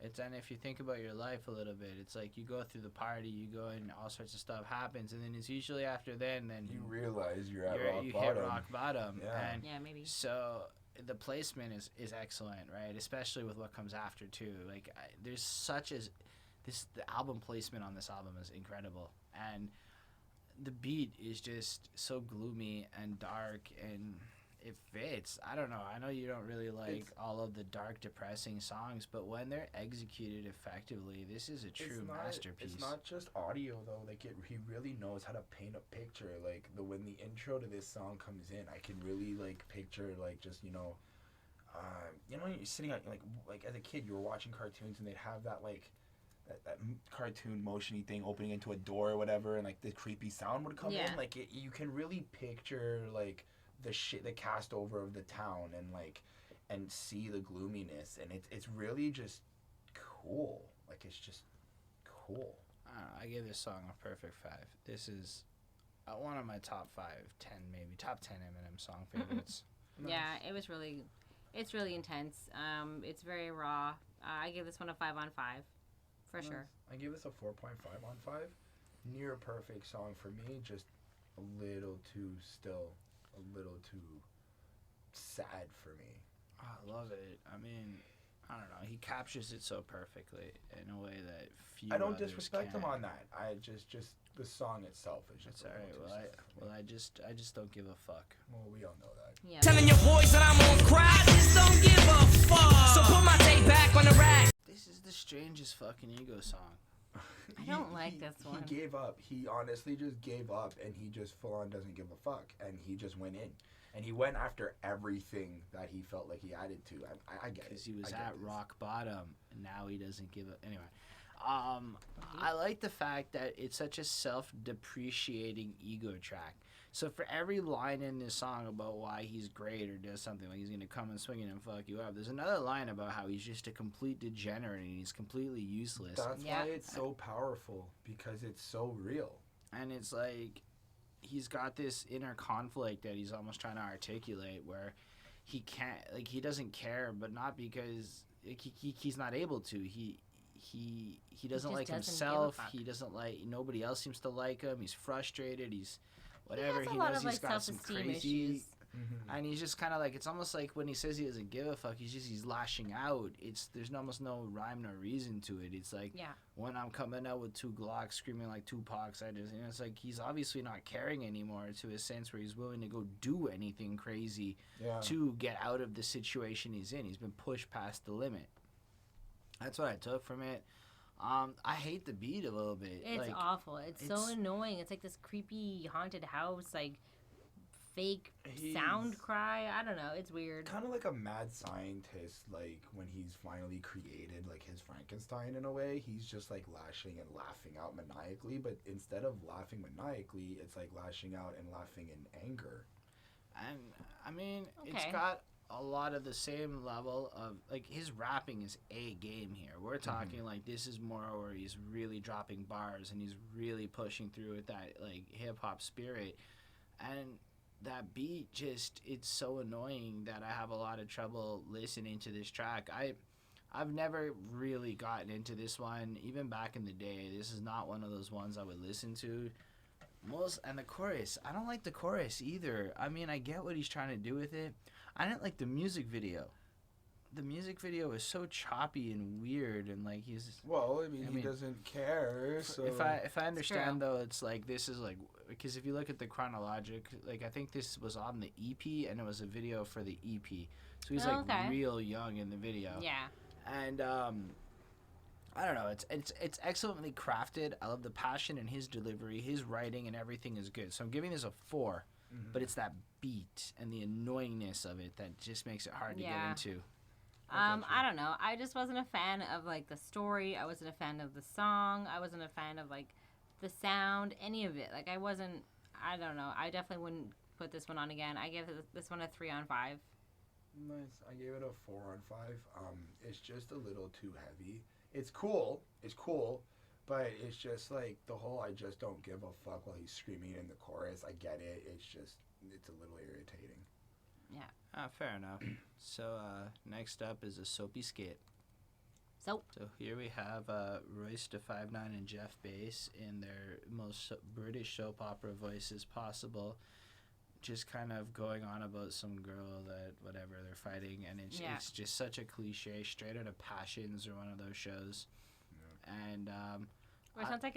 And if you think about your life a little bit, it's like you go through the party, you go and all sorts of stuff happens, and then it's usually after then you realize you hit rock bottom. Yeah. And maybe. So the placement is excellent, right? Especially with what comes after too. Like, there's such as this, the album placement on this album is incredible, and the beat is just so gloomy and dark, and it fits. I don't know. I know you don't really like all of the dark, depressing songs, but when they're executed effectively, this is a true masterpiece. It's not just audio though. Like, he really knows how to paint a picture. Like, when the intro to this song comes in, I can really like picture like just you know, you're sitting at, like as a kid, you were watching cartoons and they'd have that like that cartoon motiony thing opening into a door or whatever, and like the creepy sound would come in. Like you can really picture like the cast over of the town and see the gloominess, and it's really just cool. Like it's just cool. I don't know, I give this song a perfect 5. This is one of my top 5, 10 maybe top 10 Eminem song favorites. Nice. Yeah, it's really intense. It's very raw. I give this one a 5 on 5, for Nice. sure. I give this a 4.5 on 5. Near perfect song for me, just a little too sad for me. I love it. I mean, I don't know. He captures it so perfectly in a way that few I don't others disrespect can. him on that. I just the song itself is just. It's alright. I just don't give a fuck. Well, we all know that. Yeah. Telling your boys that I'm on cry, just don't give a fuck. So put my tape back on the rack. This is the strangest fucking ego song. I don't like this one. He gave up. He honestly just gave up, and he just full on doesn't give a fuck, and he just went in, and he went after everything that he felt like he added to. I get it. Because he was I get at this. rock bottom, and now he doesn't give a... Anyway. I like the fact that it's such a self-depreciating ego track. So for every line in this song about why he's great or does something, like he's going to come and swing it and fuck you up, there's another line about how he's just a complete degenerate and he's completely useless. That's why it's so powerful, because it's so real. And it's like he's got this inner conflict that he's almost trying to articulate where he can't, like, he doesn't care, but not because like, he's not able to. He doesn't like himself. He doesn't like, nobody else seems to like him. He's frustrated. He's whatever. He He has a lot knows of, he's like, got some self-esteem crazy issues. Mm-hmm. and he's just kind of like, it's almost like when he says he doesn't give a fuck, he's lashing out. There's almost no rhyme nor reason to it. It's like, when I'm coming out with 2 Glocks screaming like Tupac's, it's like he's obviously not caring anymore, to a sense where he's willing to go do anything crazy to get out of the situation he's in. He's been pushed past the limit. That's what I took from it. I hate the beat a little bit. It's like, awful. It's so annoying. It's like this creepy haunted house, like fake sound cry. I don't know. It's weird. Kind of like a mad scientist, like when he's finally created like his Frankenstein in a way. He's just like lashing and laughing out maniacally, but instead of laughing maniacally, it's like lashing out and laughing in anger. And I mean, it's got a lot of the same level of, like, his rapping is a game here. We're talking like this is more where he's really dropping bars and he's really pushing through with that like hip hop spirit, and that beat just, it's so annoying that I have a lot of trouble listening to this track. I've never really gotten into this one, even back in the day. This is not one of those ones I would listen to. And the chorus, I don't like the chorus either. I mean, I get what he's trying to do with it. I didn't like the music video. The music video is so choppy and weird, and like he's... Well, I mean he doesn't care, so... If I understand, though, it's like, this is like... Because if you look at the chronologic, like, I think this was on the EP, and it was a video for the EP. So he's, real young in the video. Yeah. And, I don't know, it's excellently crafted. I love the passion in his delivery. His writing and everything is good. So I'm giving this a 4. But it's that beat and the annoyingness of it that just makes it hard to get into. I don't know. I just wasn't a fan of like the story. I wasn't a fan of the song. I wasn't a fan of like the sound, any of it. Like I don't know. I definitely wouldn't put this one on again. I give this one a 3 on 5. Nice. I gave it a 4 on 5. It's just a little too heavy. It's cool, but it's just like the whole I just don't give a fuck while he's screaming in the chorus. I get it. It's a little irritating. Yeah. Fair enough. So next up is a soapy skit. So here we have Royce da 5'9" and Jeff Bass in their most British soap opera voices possible, just kind of going on about some girl that whatever they're fighting, and it's just such a cliche, straight out of Passions or one of those shows. And or it sounds like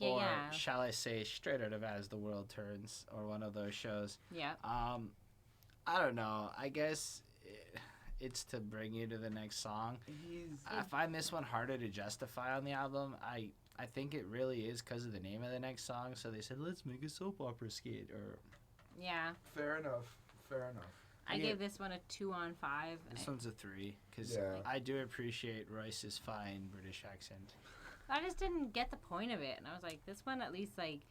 or shall I say straight out of As the World Turns, or one of those shows. Yeah. I don't know. I guess it's to bring you to the next song. I find this one harder to justify on the album. I think it really is because of the name of the next song. So they said, let's make a soap opera skit. Or yeah. Fair enough. I gave this one a 2 on 5. This one's a 3 because Yeah. I do appreciate Royce's fine British accent. I just didn't get the point of it, and I was like, this one at least like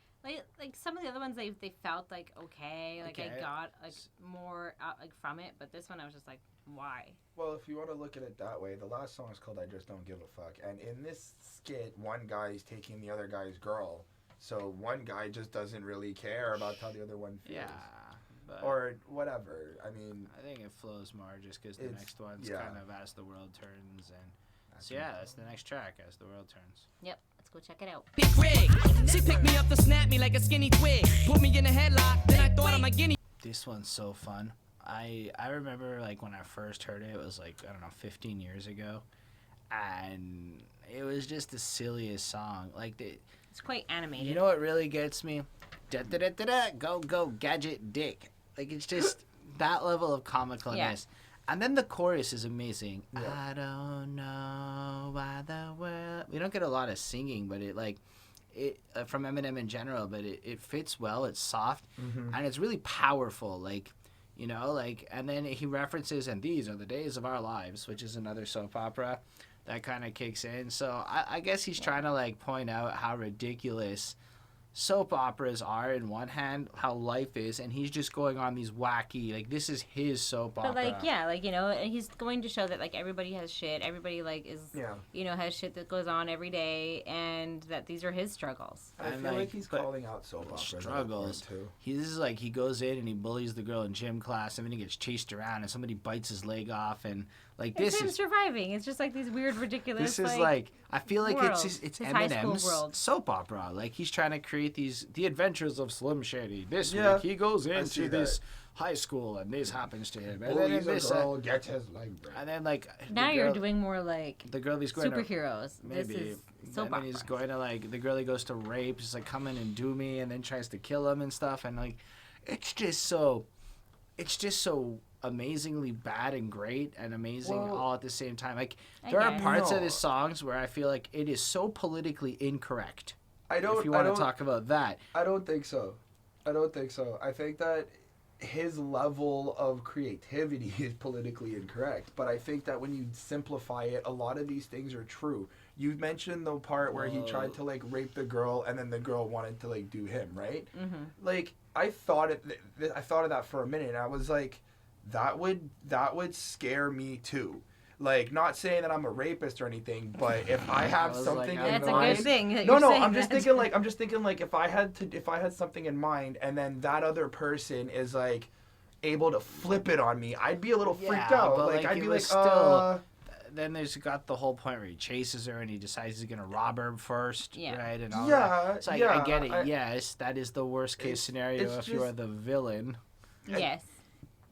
some of the other ones they felt like okay, like I Okay. got like more out like from it, but this one I was just like, why? Well, if you want to look at it that way, the last song is called "I Just Don't Give a Fuck," and in this skit, one guy is taking the other guy's girl, so one guy just doesn't really care about how the other one feels. Yeah, but Or whatever. I mean, I think it flows more just because the It's- next one's yeah. kind of as the world turns, and that's so yeah, that's the next track as the world turns. Yep, let's go check it out. Big rig. She picked me up to snap me like a skinny twig. Put me in a headlock, then I thought I'm a guinea. This one's so fun. I remember like when I first heard it, it was like I don't know 15 years ago, and it was just the silliest song. Like It's quite animated. you know what really gets me? Da da da da da. Go go gadget dick. Like it's just that level of comicalness. Yeah. And then the chorus is amazing. Yeah. I don't know why the world. We don't get a lot of singing, but it from Eminem in general, but it fits well. It's soft, and it's really powerful. Like, you know, like, and then he references, and these are the days of our lives, which is another soap opera that kind of kicks in. So I guess he's trying to like point out how ridiculous soap operas are in one hand, how life is, and he's just going on these wacky, like, this is his soap opera. But like, yeah, like, you know, and he's going to show that like everybody has shit, everybody like is, Yeah. you know, has shit that goes on every day, and that these are his struggles. I And, feel like like, he's but calling out soap operas at that struggles. point, too. This is like he goes in and he bullies the girl in gym class, and then he gets chased around, and somebody bites his leg off, and like It's this him is surviving. It's just like these weird, ridiculous. this is like I feel like world. it's His high school Eminem's world. soap opera. Like he's trying to create the adventures of Slim Shady. This Yeah, week he goes see into that. this high school and this happens to him, and then Bullies in a this, girl, gets his leg break. and then like now the you're girl- doing more like the girl he's going to superheroes. maybe This is soap and then he's opera. going to like the girl he goes to rape, just like come in and do me, and then tries to kill him and stuff, and like it's just so amazingly bad and great and amazing Well, all at the same time. Like I there are guess. parts of No. his songs where I feel like it is so politically incorrect. I don't. If you I want don't, to talk about that, I don't think so. I don't think so. I think that his level of creativity is politically incorrect. But I think that when you simplify it, a lot of these things are true. You mentioned the part where he tried to like rape the girl, and then the girl wanted to like do him, right? Mm-hmm. Like I thought I thought of that for a minute, and I was like, that would scare me too. Like, not saying that I'm a rapist or anything, but if I have was something like, in That's a mind, good thing. That no, you're no, saying I'm just that. thinking like if I had something in mind, and then that other person is like able to flip it on me, I'd be a little freaked Yeah, out. but, Like like, I'd it be like, was still- then there's got the whole point where he chases her and he decides he's gonna rob her first, Yeah. right? And all Yeah, that. So yeah, I get it. I- yes, that is the worst case It's- scenario it's if you are just- the villain. Yes,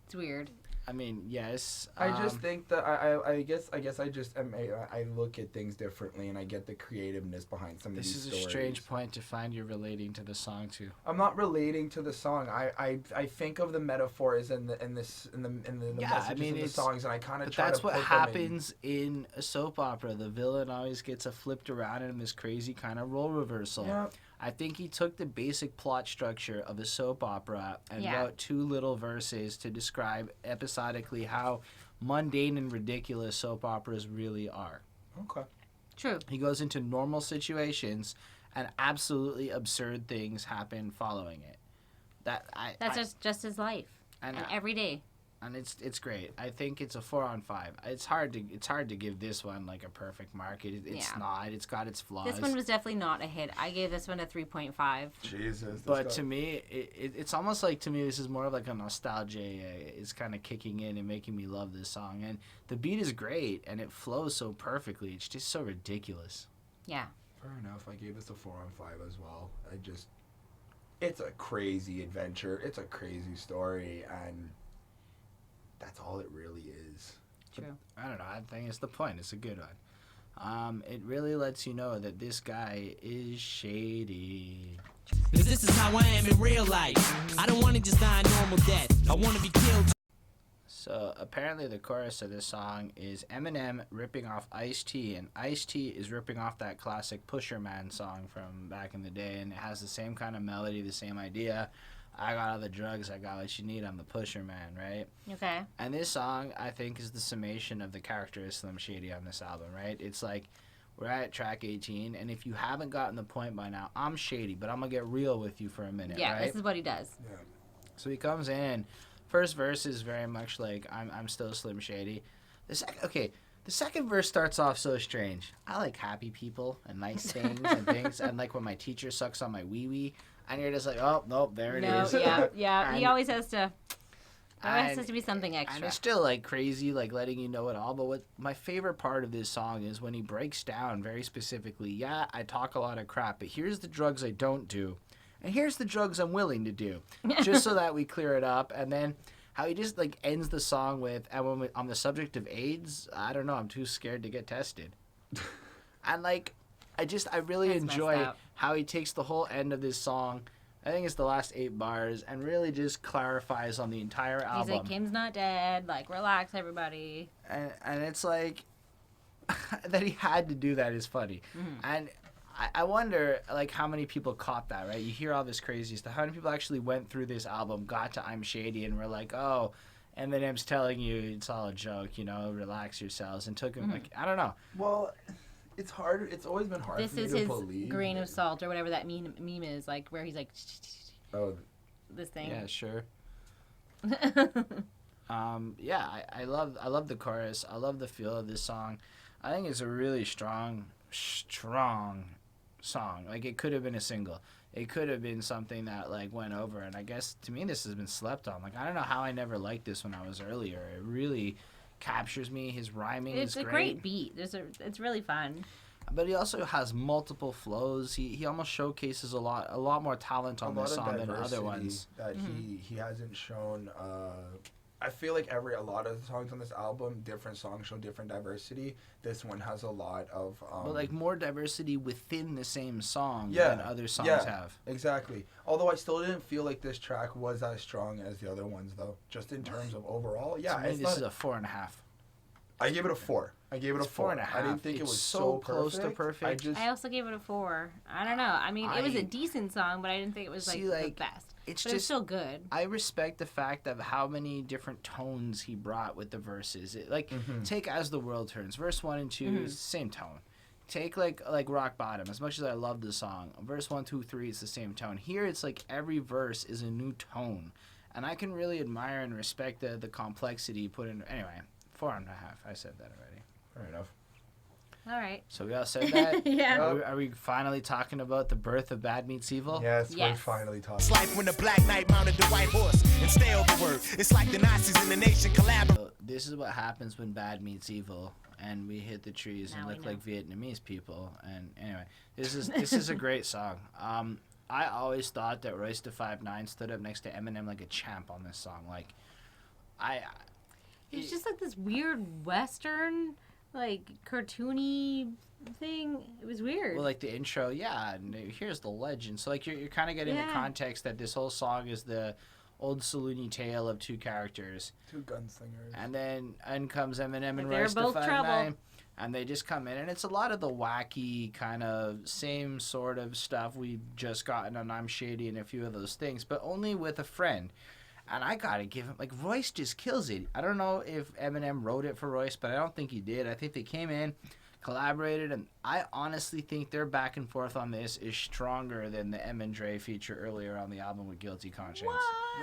it's weird. I mean, yes. I just think that I guess I just I look at things differently, and I get the creativeness behind some of this these is stories. a strange point to find you're relating to the song to. I'm not relating to the song. I think of the metaphors and the messages in the songs, and I kind of But try that's to what put them in. happens in a soap opera. The villain always gets a flipped around in this crazy kind of role reversal. Yeah. I think he took the basic plot structure of a soap opera and Yeah. wrote 2 little verses to describe episodically how mundane and ridiculous soap operas really are. Okay. True. He goes into normal situations and absolutely absurd things happen following it. That's just his life. And every day. And it's great. I think it's a 4 on 5. It's hard to give this one like a perfect mark. It's Yeah. not. It's got its flaws. This one was definitely not a hit. I gave this one a 3.5. Jesus. But to me, it's almost like this is more of like a nostalgia is kind of kicking in and making me love this song. And the beat is great and it flows so perfectly. It's just so ridiculous. Yeah. fair enough. I gave this a 4 on 5 as well. It's a crazy adventure. It's a crazy story, and that's all it really is. True. I don't know. I think it's the point. It's a good one. It really lets you know that this guy is shady. Cause this is how I am in real life. I don't wanna just die a normal death. I wanna be killed. So apparently the chorus of this song is Eminem ripping off Ice-T, and Ice-T is ripping off that classic Pusher Man song from back in the day, and it has the same kind of melody, the same idea I got all the drugs, I got what you need, I'm the pusher man, right? Okay. And this song, I think, is the summation of the character of Slim Shady on this album, right? It's like, we're at track 18, and if you haven't gotten the point by now, I'm shady, but I'm going to get real with you for a minute, Yeah, right? this is what he does. Yeah. So he comes in, first verse is very much like, I'm still Slim Shady. The second verse starts off so strange. I like happy people and nice things and things, and like when my teacher sucks on my wee-wee, and you're just like, oh, nope, there it is. Yeah. He And- always has to... There always and- has to be something And extra. it's still like crazy, like letting you know it all. But what my favorite part of this song is when he breaks down very specifically. Yeah, I talk a lot of crap, but here's the drugs I don't do, and here's the drugs I'm willing to do, just so that we clear it up. And then how he just like ends the song with, and when on the subject of AIDS, I don't know, I'm too scared to get tested. And like, I really That's messed enjoy up. how he takes the whole end of this song. I think it's the last 8 bars, and really just clarifies on the entire He's album. like, Kim's not dead. Like, relax, everybody. And it's like that he had to do that is funny. Mm-hmm. And I wonder like how many people caught that, right? You hear all this crazy stuff. How many people actually went through this album, got to I'm Shady, and were like, oh, Eminem's telling you it's all a joke, you know, relax yourselves, and took him like, I don't know. Well, it's hard. It's always been hard This for me is to his believe. grain of salt or whatever that meme is, like, where he's like, Oh, this thing. Yeah, sure. Yeah, I love the chorus. I love the feel of this song. I think it's a really strong song. Like, it could have been a single. It could have been something that like went over, and I guess to me this has been slept on. Like, I don't know how I never liked this when I was earlier. It really captures me. His rhyming It's is a great beat. It's really fun. but he also has multiple flows. He almost showcases a lot more talent on this song than other ones. that he hasn't shown. I feel like a lot of the songs on this album, different songs show different diversity. This one has a lot of But like more diversity within the same song Yeah, than other songs yeah. have. Exactly. Although I still didn't feel like this track was as strong as the other ones, though. Just in terms of overall, yeah. To me, It's this not, is a 4.5. I gave it a 4. I gave it It's a 4. 4.5. I didn't think it It's was so so close to perfect. I just I also gave it a 4. I don't know. I mean, it was I- a decent song, but I didn't think it was like, See, the like, best. it's But it was just still good. I respect the fact of how many different tones he brought with the verses. Take As the World Turns. Verse 1 and 2 is the same tone. Take like Rock Bottom. As much as I love the song, verse 1, 2, 3 is the same tone. Here it's like every verse is a new tone, and I can really admire and respect the complexity put in. Anyway, 4.5. I said that already. fair enough. All right. So we all said that. Yeah. Are we finally talking about the birth of Bad Meets Evil? Yes, we're Yes. finally talking. It's like when the Black Knight mounted the white horse and stay over word. It's like the Nazis and the nation collaborate. So this is what happens when bad meets evil, and we hit the trees and Now we look know. like Vietnamese people. And anyway, this is a great song. I always thought that Royce da 5'9" stood up next to Eminem like a champ on this song. Like, It was just like this weird Western, like, cartoony thing. It was weird. well, like the intro, yeah. And here's the legend. So like you're kind of getting the Yeah. context that this whole song is the old saloony tale of two characters. 2 gunslingers. And then in comes Eminem and They're Royce da both 5'9", trouble. and they just come in, and it's a lot of the wacky kind of same sort of stuff we've just gotten on I'm Shady and a few of those things, but only with a friend. And I gotta give him, like, Royce just kills it. I don't know if Eminem wrote it for Royce, but I don't think he did. I think they came in, collaborated, and I honestly think their back and forth on this is stronger than the Em and Dre feature earlier on the album with Guilty Conscience.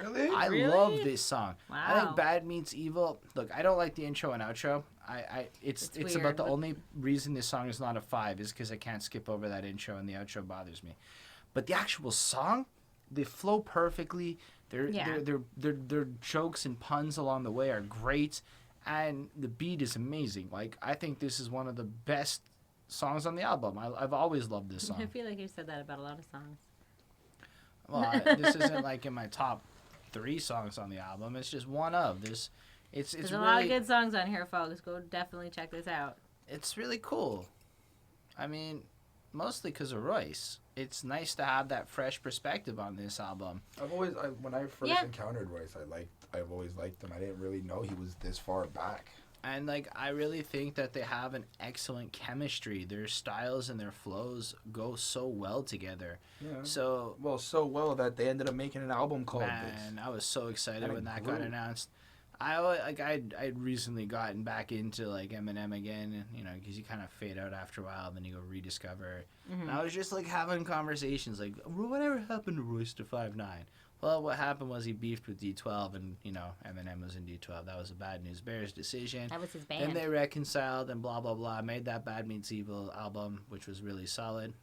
Really? I Really? love this song. I Wow. think Bad Meets Evil. Look, I don't like the intro and outro. It's It's about weird. the only reason this song is not a 5 is because I can't skip over that intro and the outro bothers me. But the actual song, they flow perfectly. Their jokes and puns along the way are great, and the beat is amazing. Like, I think this is one of the best songs on the album. I've always loved this I song. feel like you've said that about a lot of songs. Well, this isn't like in my top 3 songs on the album. It's just one of this. It's There's really a lot of good songs on here, folks. Go definitely check this out. it's really cool. I mean, mostly because of Royce. It's nice to have that fresh perspective on this album. When I first Yeah. encountered Royce, I've always liked him. I didn't really know he was this far back. And like I really think that they have an excellent chemistry. Their styles and their flows go so well together. Yeah. So so well that they ended up making an album called man, I was so excited And it when that got grew. announced. I'd recently gotten back into like Eminem again, you know, because you kind of fade out after a while, then you go rediscover. And I was just like having conversations like, whatever happened to Royce to 5'9"? Well, what happened was he beefed with D12, and you know Eminem was in D12. That was a Bad News Bears decision. That was his Then band. they reconciled and blah blah blah. Made that Bad Meets Evil album, which was really solid.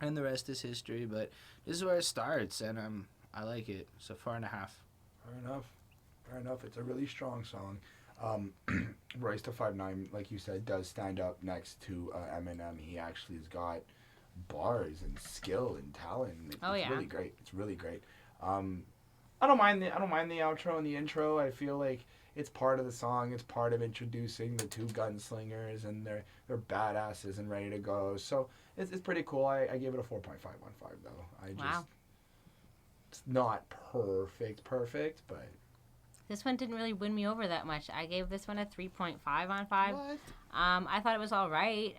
And the rest is history. But this is where it starts, and I like it. So 4.5. Fair enough. Fair enough. It's a really strong song. Royce to 5'9", like you said, does stand up next to Eminem. He actually has got bars and skill and talent. It's really great. It's really great. I don't mind the outro and the intro. I feel like it's part of the song. It's part of introducing the two gunslingers, and they're badasses and ready to go. So it's pretty cool. I gave it a 4.515 though. Wow. It's not perfect, but This one didn't really win me over that much. I gave this one a 3.5 on 5. What? I thought it was all right.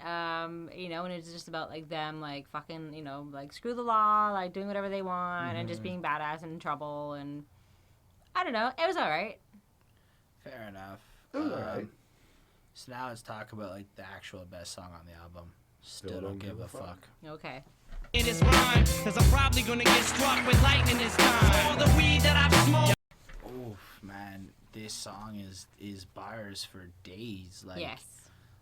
You know, and it's just about like them like fucking, you know, like screw the law, like doing whatever they want and just being badass and in trouble, and I don't know. It was all right. Fair enough. it was alright. So now let's talk about like the actual best song on the album. Still don't give a fuck. Okay. In his rhyme, cause I'm probably gonna get struck with lightning this time. All the weed that I've smoked. Oof, man, this song is bars for days. Like, Yes.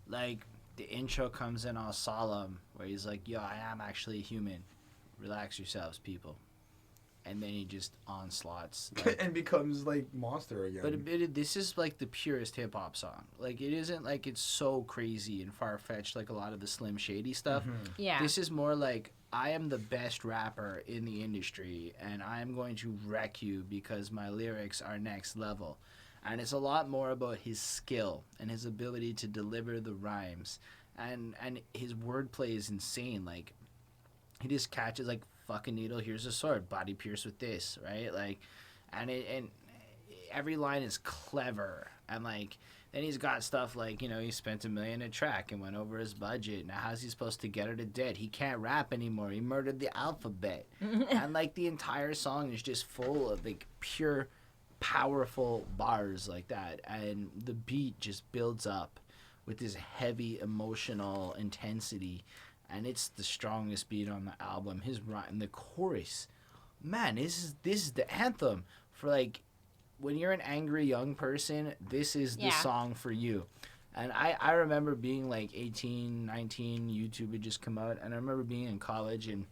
like the intro comes in all solemn, where he's like, "Yo, I am actually human. Relax yourselves, people." And then he just onslaughts. Like, And becomes like monster again. but this is like the purest hip hop song. Like it isn't like it's so crazy and far fetched like a lot of the Slim Shady stuff. Yeah. This is more like I am the best rapper in the industry, and I am going to wreck you because my lyrics are next level. And it's a lot more about his skill and his ability to deliver the rhymes, and his wordplay is insane. Like he just catches like fucking needle, here's a sword, body pierced with this, right? Like, and every line is clever, and like then he's got stuff like, you know, he spent $1 million a track and went over his budget. Now how's he supposed to get her to dead? He can't rap anymore. He murdered the alphabet. And like the entire song is just full of like pure powerful bars like that, and the beat just builds up with this heavy emotional intensity, and it's the strongest beat on the album. His rhyme, the chorus, man, this is the anthem for like when you're an angry young person. This is the song for you. And I remember being like 18, 19, YouTube had just come out, and I remember being in college and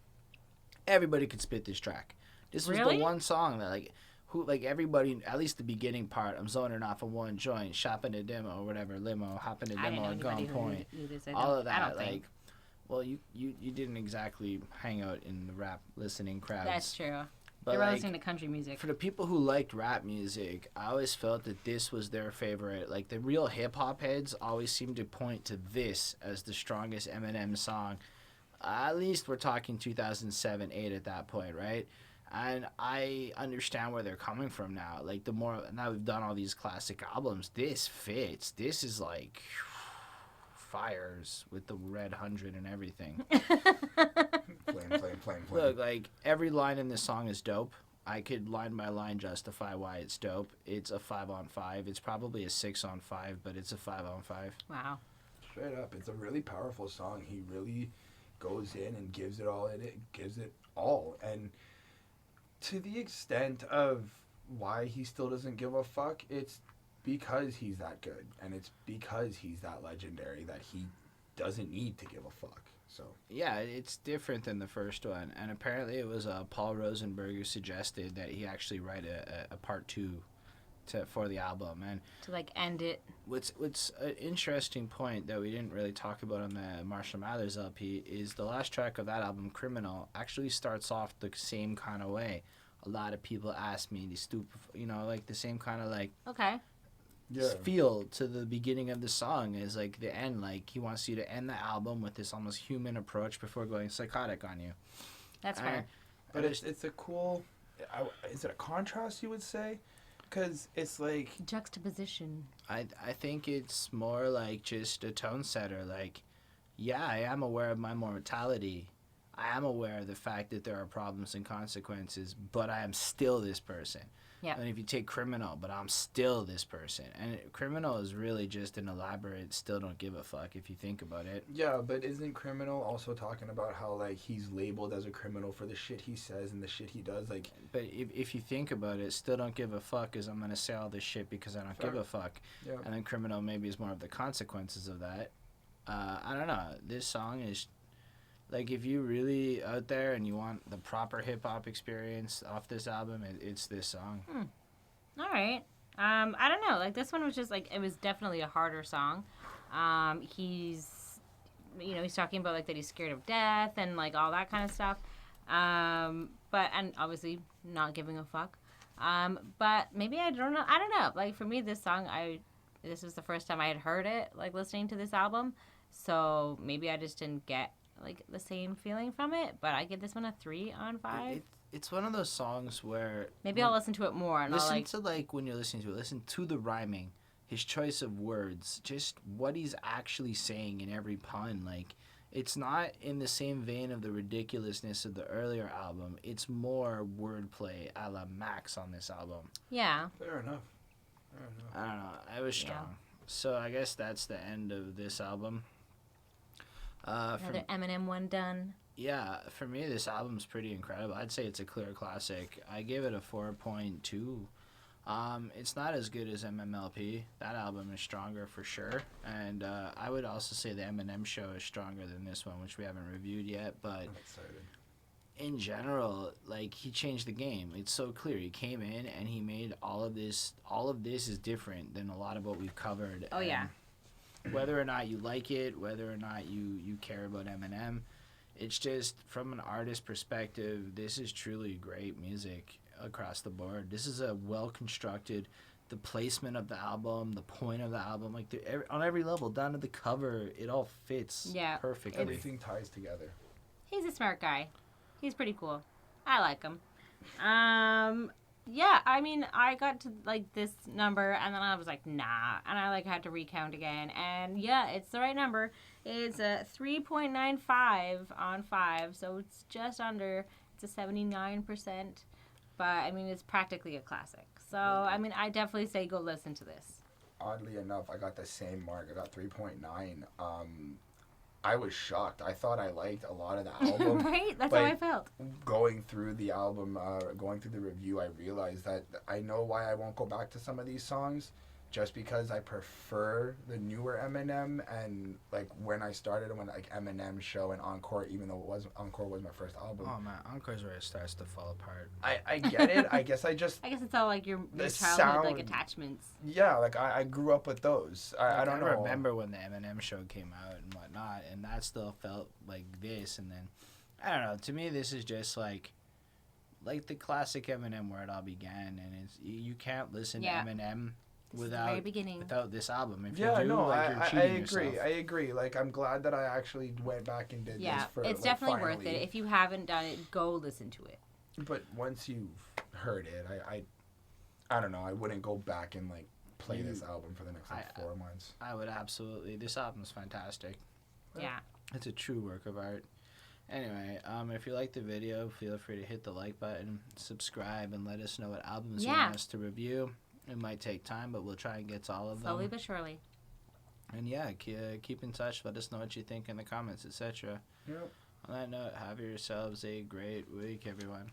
everybody could spit this track. This was the one song that like everybody, at least the beginning part, I'm zoning off of one joint, shopping a demo or whatever, limo, hopping a demo at gunpoint, all of that. Like, well, you didn't exactly hang out in the rap listening crowds. That's true. But They're like, listening to country music. for the people who liked rap music, I always felt that this was their favorite. Like the real hip hop heads always seem to point to this as the strongest Eminem song. At least we're talking 2007, 8 at that point, right? And I understand where they're coming from now. Like the more now we've done all these classic albums, this fits. This is like fires with the red 100 and everything. Flame. Look, like every line in this song is dope. I could line by line justify why it's dope. It's a 5 on 5. It's probably a 6 on 5, but it's a 5 on 5. Wow. Straight up, it's a really powerful song. He really goes in and gives it all. And to the extent of why he still doesn't give a fuck, it's because he's that good, and it's because he's that legendary that he doesn't need to give a fuck. So yeah, it's different than the first one, and apparently it was Paul Rosenburg who suggested that he actually write a part 2 for the album. And to like end it. What's an interesting point that we didn't really talk about on the Marshall Mathers LP is the last track of that album, Criminal, actually starts off the same kind of way. A lot of people ask me, like the same kind of like feel to the beginning of the song is like the end. Like he wants you to end the album with this almost human approach before going psychotic on you. That's fair. But it's a cool. Is it a contrast you would say? Because it's like, Juxtaposition. I think it's more like just a tone setter. Like, yeah, I am aware of my mortality. I am aware of the fact that there are problems and consequences, but I am still this person. Yeah. And if you take Criminal, but I'm still this person. And Criminal is really just an elaborate still don't give a fuck if you think about it. yeah, but isn't Criminal also talking about how, like, he's labeled as a criminal for the shit he says and the shit he does? Like, But if you think about it, still don't give a fuck is I'm going to say all this shit because I don't give a fuck. yeah. And then Criminal maybe is more of the consequences of that. I don't know. This song is, like, if you really out there and you want the proper hip-hop experience off this album, it's this song. All right. I don't know. Like, this one was just, like, it was definitely a harder song. He's talking about, like, that he's scared of death and, like, all that kind of stuff. And obviously not giving a fuck. But maybe I don't know. Like, for me, this song, this was the first time I had heard it, like, listening to this album. So maybe I just didn't get, like, the same feeling from it. But I give this one a 3 on 5. It's one of those songs where... Maybe I'll listen to it more. And listen I'll, like... to, like, when you're listening to it, listen to the rhyming, his choice of words, just what he's actually saying in every pun. Like, it's not in the same vein of the ridiculousness of the earlier album. It's more wordplay a la Max on this album. Yeah. Fair enough. I don't know. It was strong. So I guess that's the end of this album. Another Eminem one done. Yeah, for me, this album's pretty incredible. I'd say it's a clear classic. I give it a 4.2. It's not as good as MMLP. That album is stronger for sure. And I would also say the Eminem show is stronger than this one, which we haven't reviewed yet. But I'm excited. in general, like, he changed the game. It's so clear. He came in and he made all of this. All of this is different than a lot of what we've covered. Oh, yeah. Whether or not you like it, whether or not you care about Eminem, it's just from an artist perspective, this is truly great music across the board. This is a well-constructed, the placement of the album, the point of the album, like on every level, down to the cover, it all fits perfectly. Everything ties together. He's a smart guy. He's pretty cool. I like him. Yeah, I mean, I got to, like, this number, and then I was like, nah. And I, like, had to recount again. And, yeah, it's the right number. It's a 3.95 on 5, so it's just under. It's a 79%. But, I mean, it's practically a classic. So, I mean, I definitely say go listen to this. Oddly enough, I got the same mark. I got 3.9. I was shocked. I thought I liked a lot of the album. Right? That's how I felt. Going through the album, going through the review, I realized that I know why I won't go back to some of these songs. Just because I prefer the newer Eminem, and, like, when I started, when, like, Eminem show and Encore, even though Encore was my first album. Oh man, Encore's where it starts to fall apart. I get it. I guess it's all, like, your childhood, sound, like, attachments. Yeah, like, I grew up with those. I don't know. I remember when the Eminem show came out and whatnot, and that still felt like this, and then, I don't know, to me this is just, like the classic Eminem where it all began, and it's, you can't listen to Eminem without this album. If you do, like, you're cheating yourself. I agree. Like, I'm glad that I actually went back and did this for, it's like, definitely finally. worth it. If you haven't done it, go listen to it. But once you've heard it, I don't know, I wouldn't go back and, like, play this album for the next, like, 4 months. I would absolutely. This album's fantastic. Yeah. It's a true work of art. Anyway, if you like the video, feel free to hit the like button, subscribe, and let us know what albums you want us to review. It might take time, but we'll try and get to all of them. Slowly but surely. And yeah, keep in touch. Let us know what you think in the comments, etc. Yep. On that note, have yourselves a great week, everyone.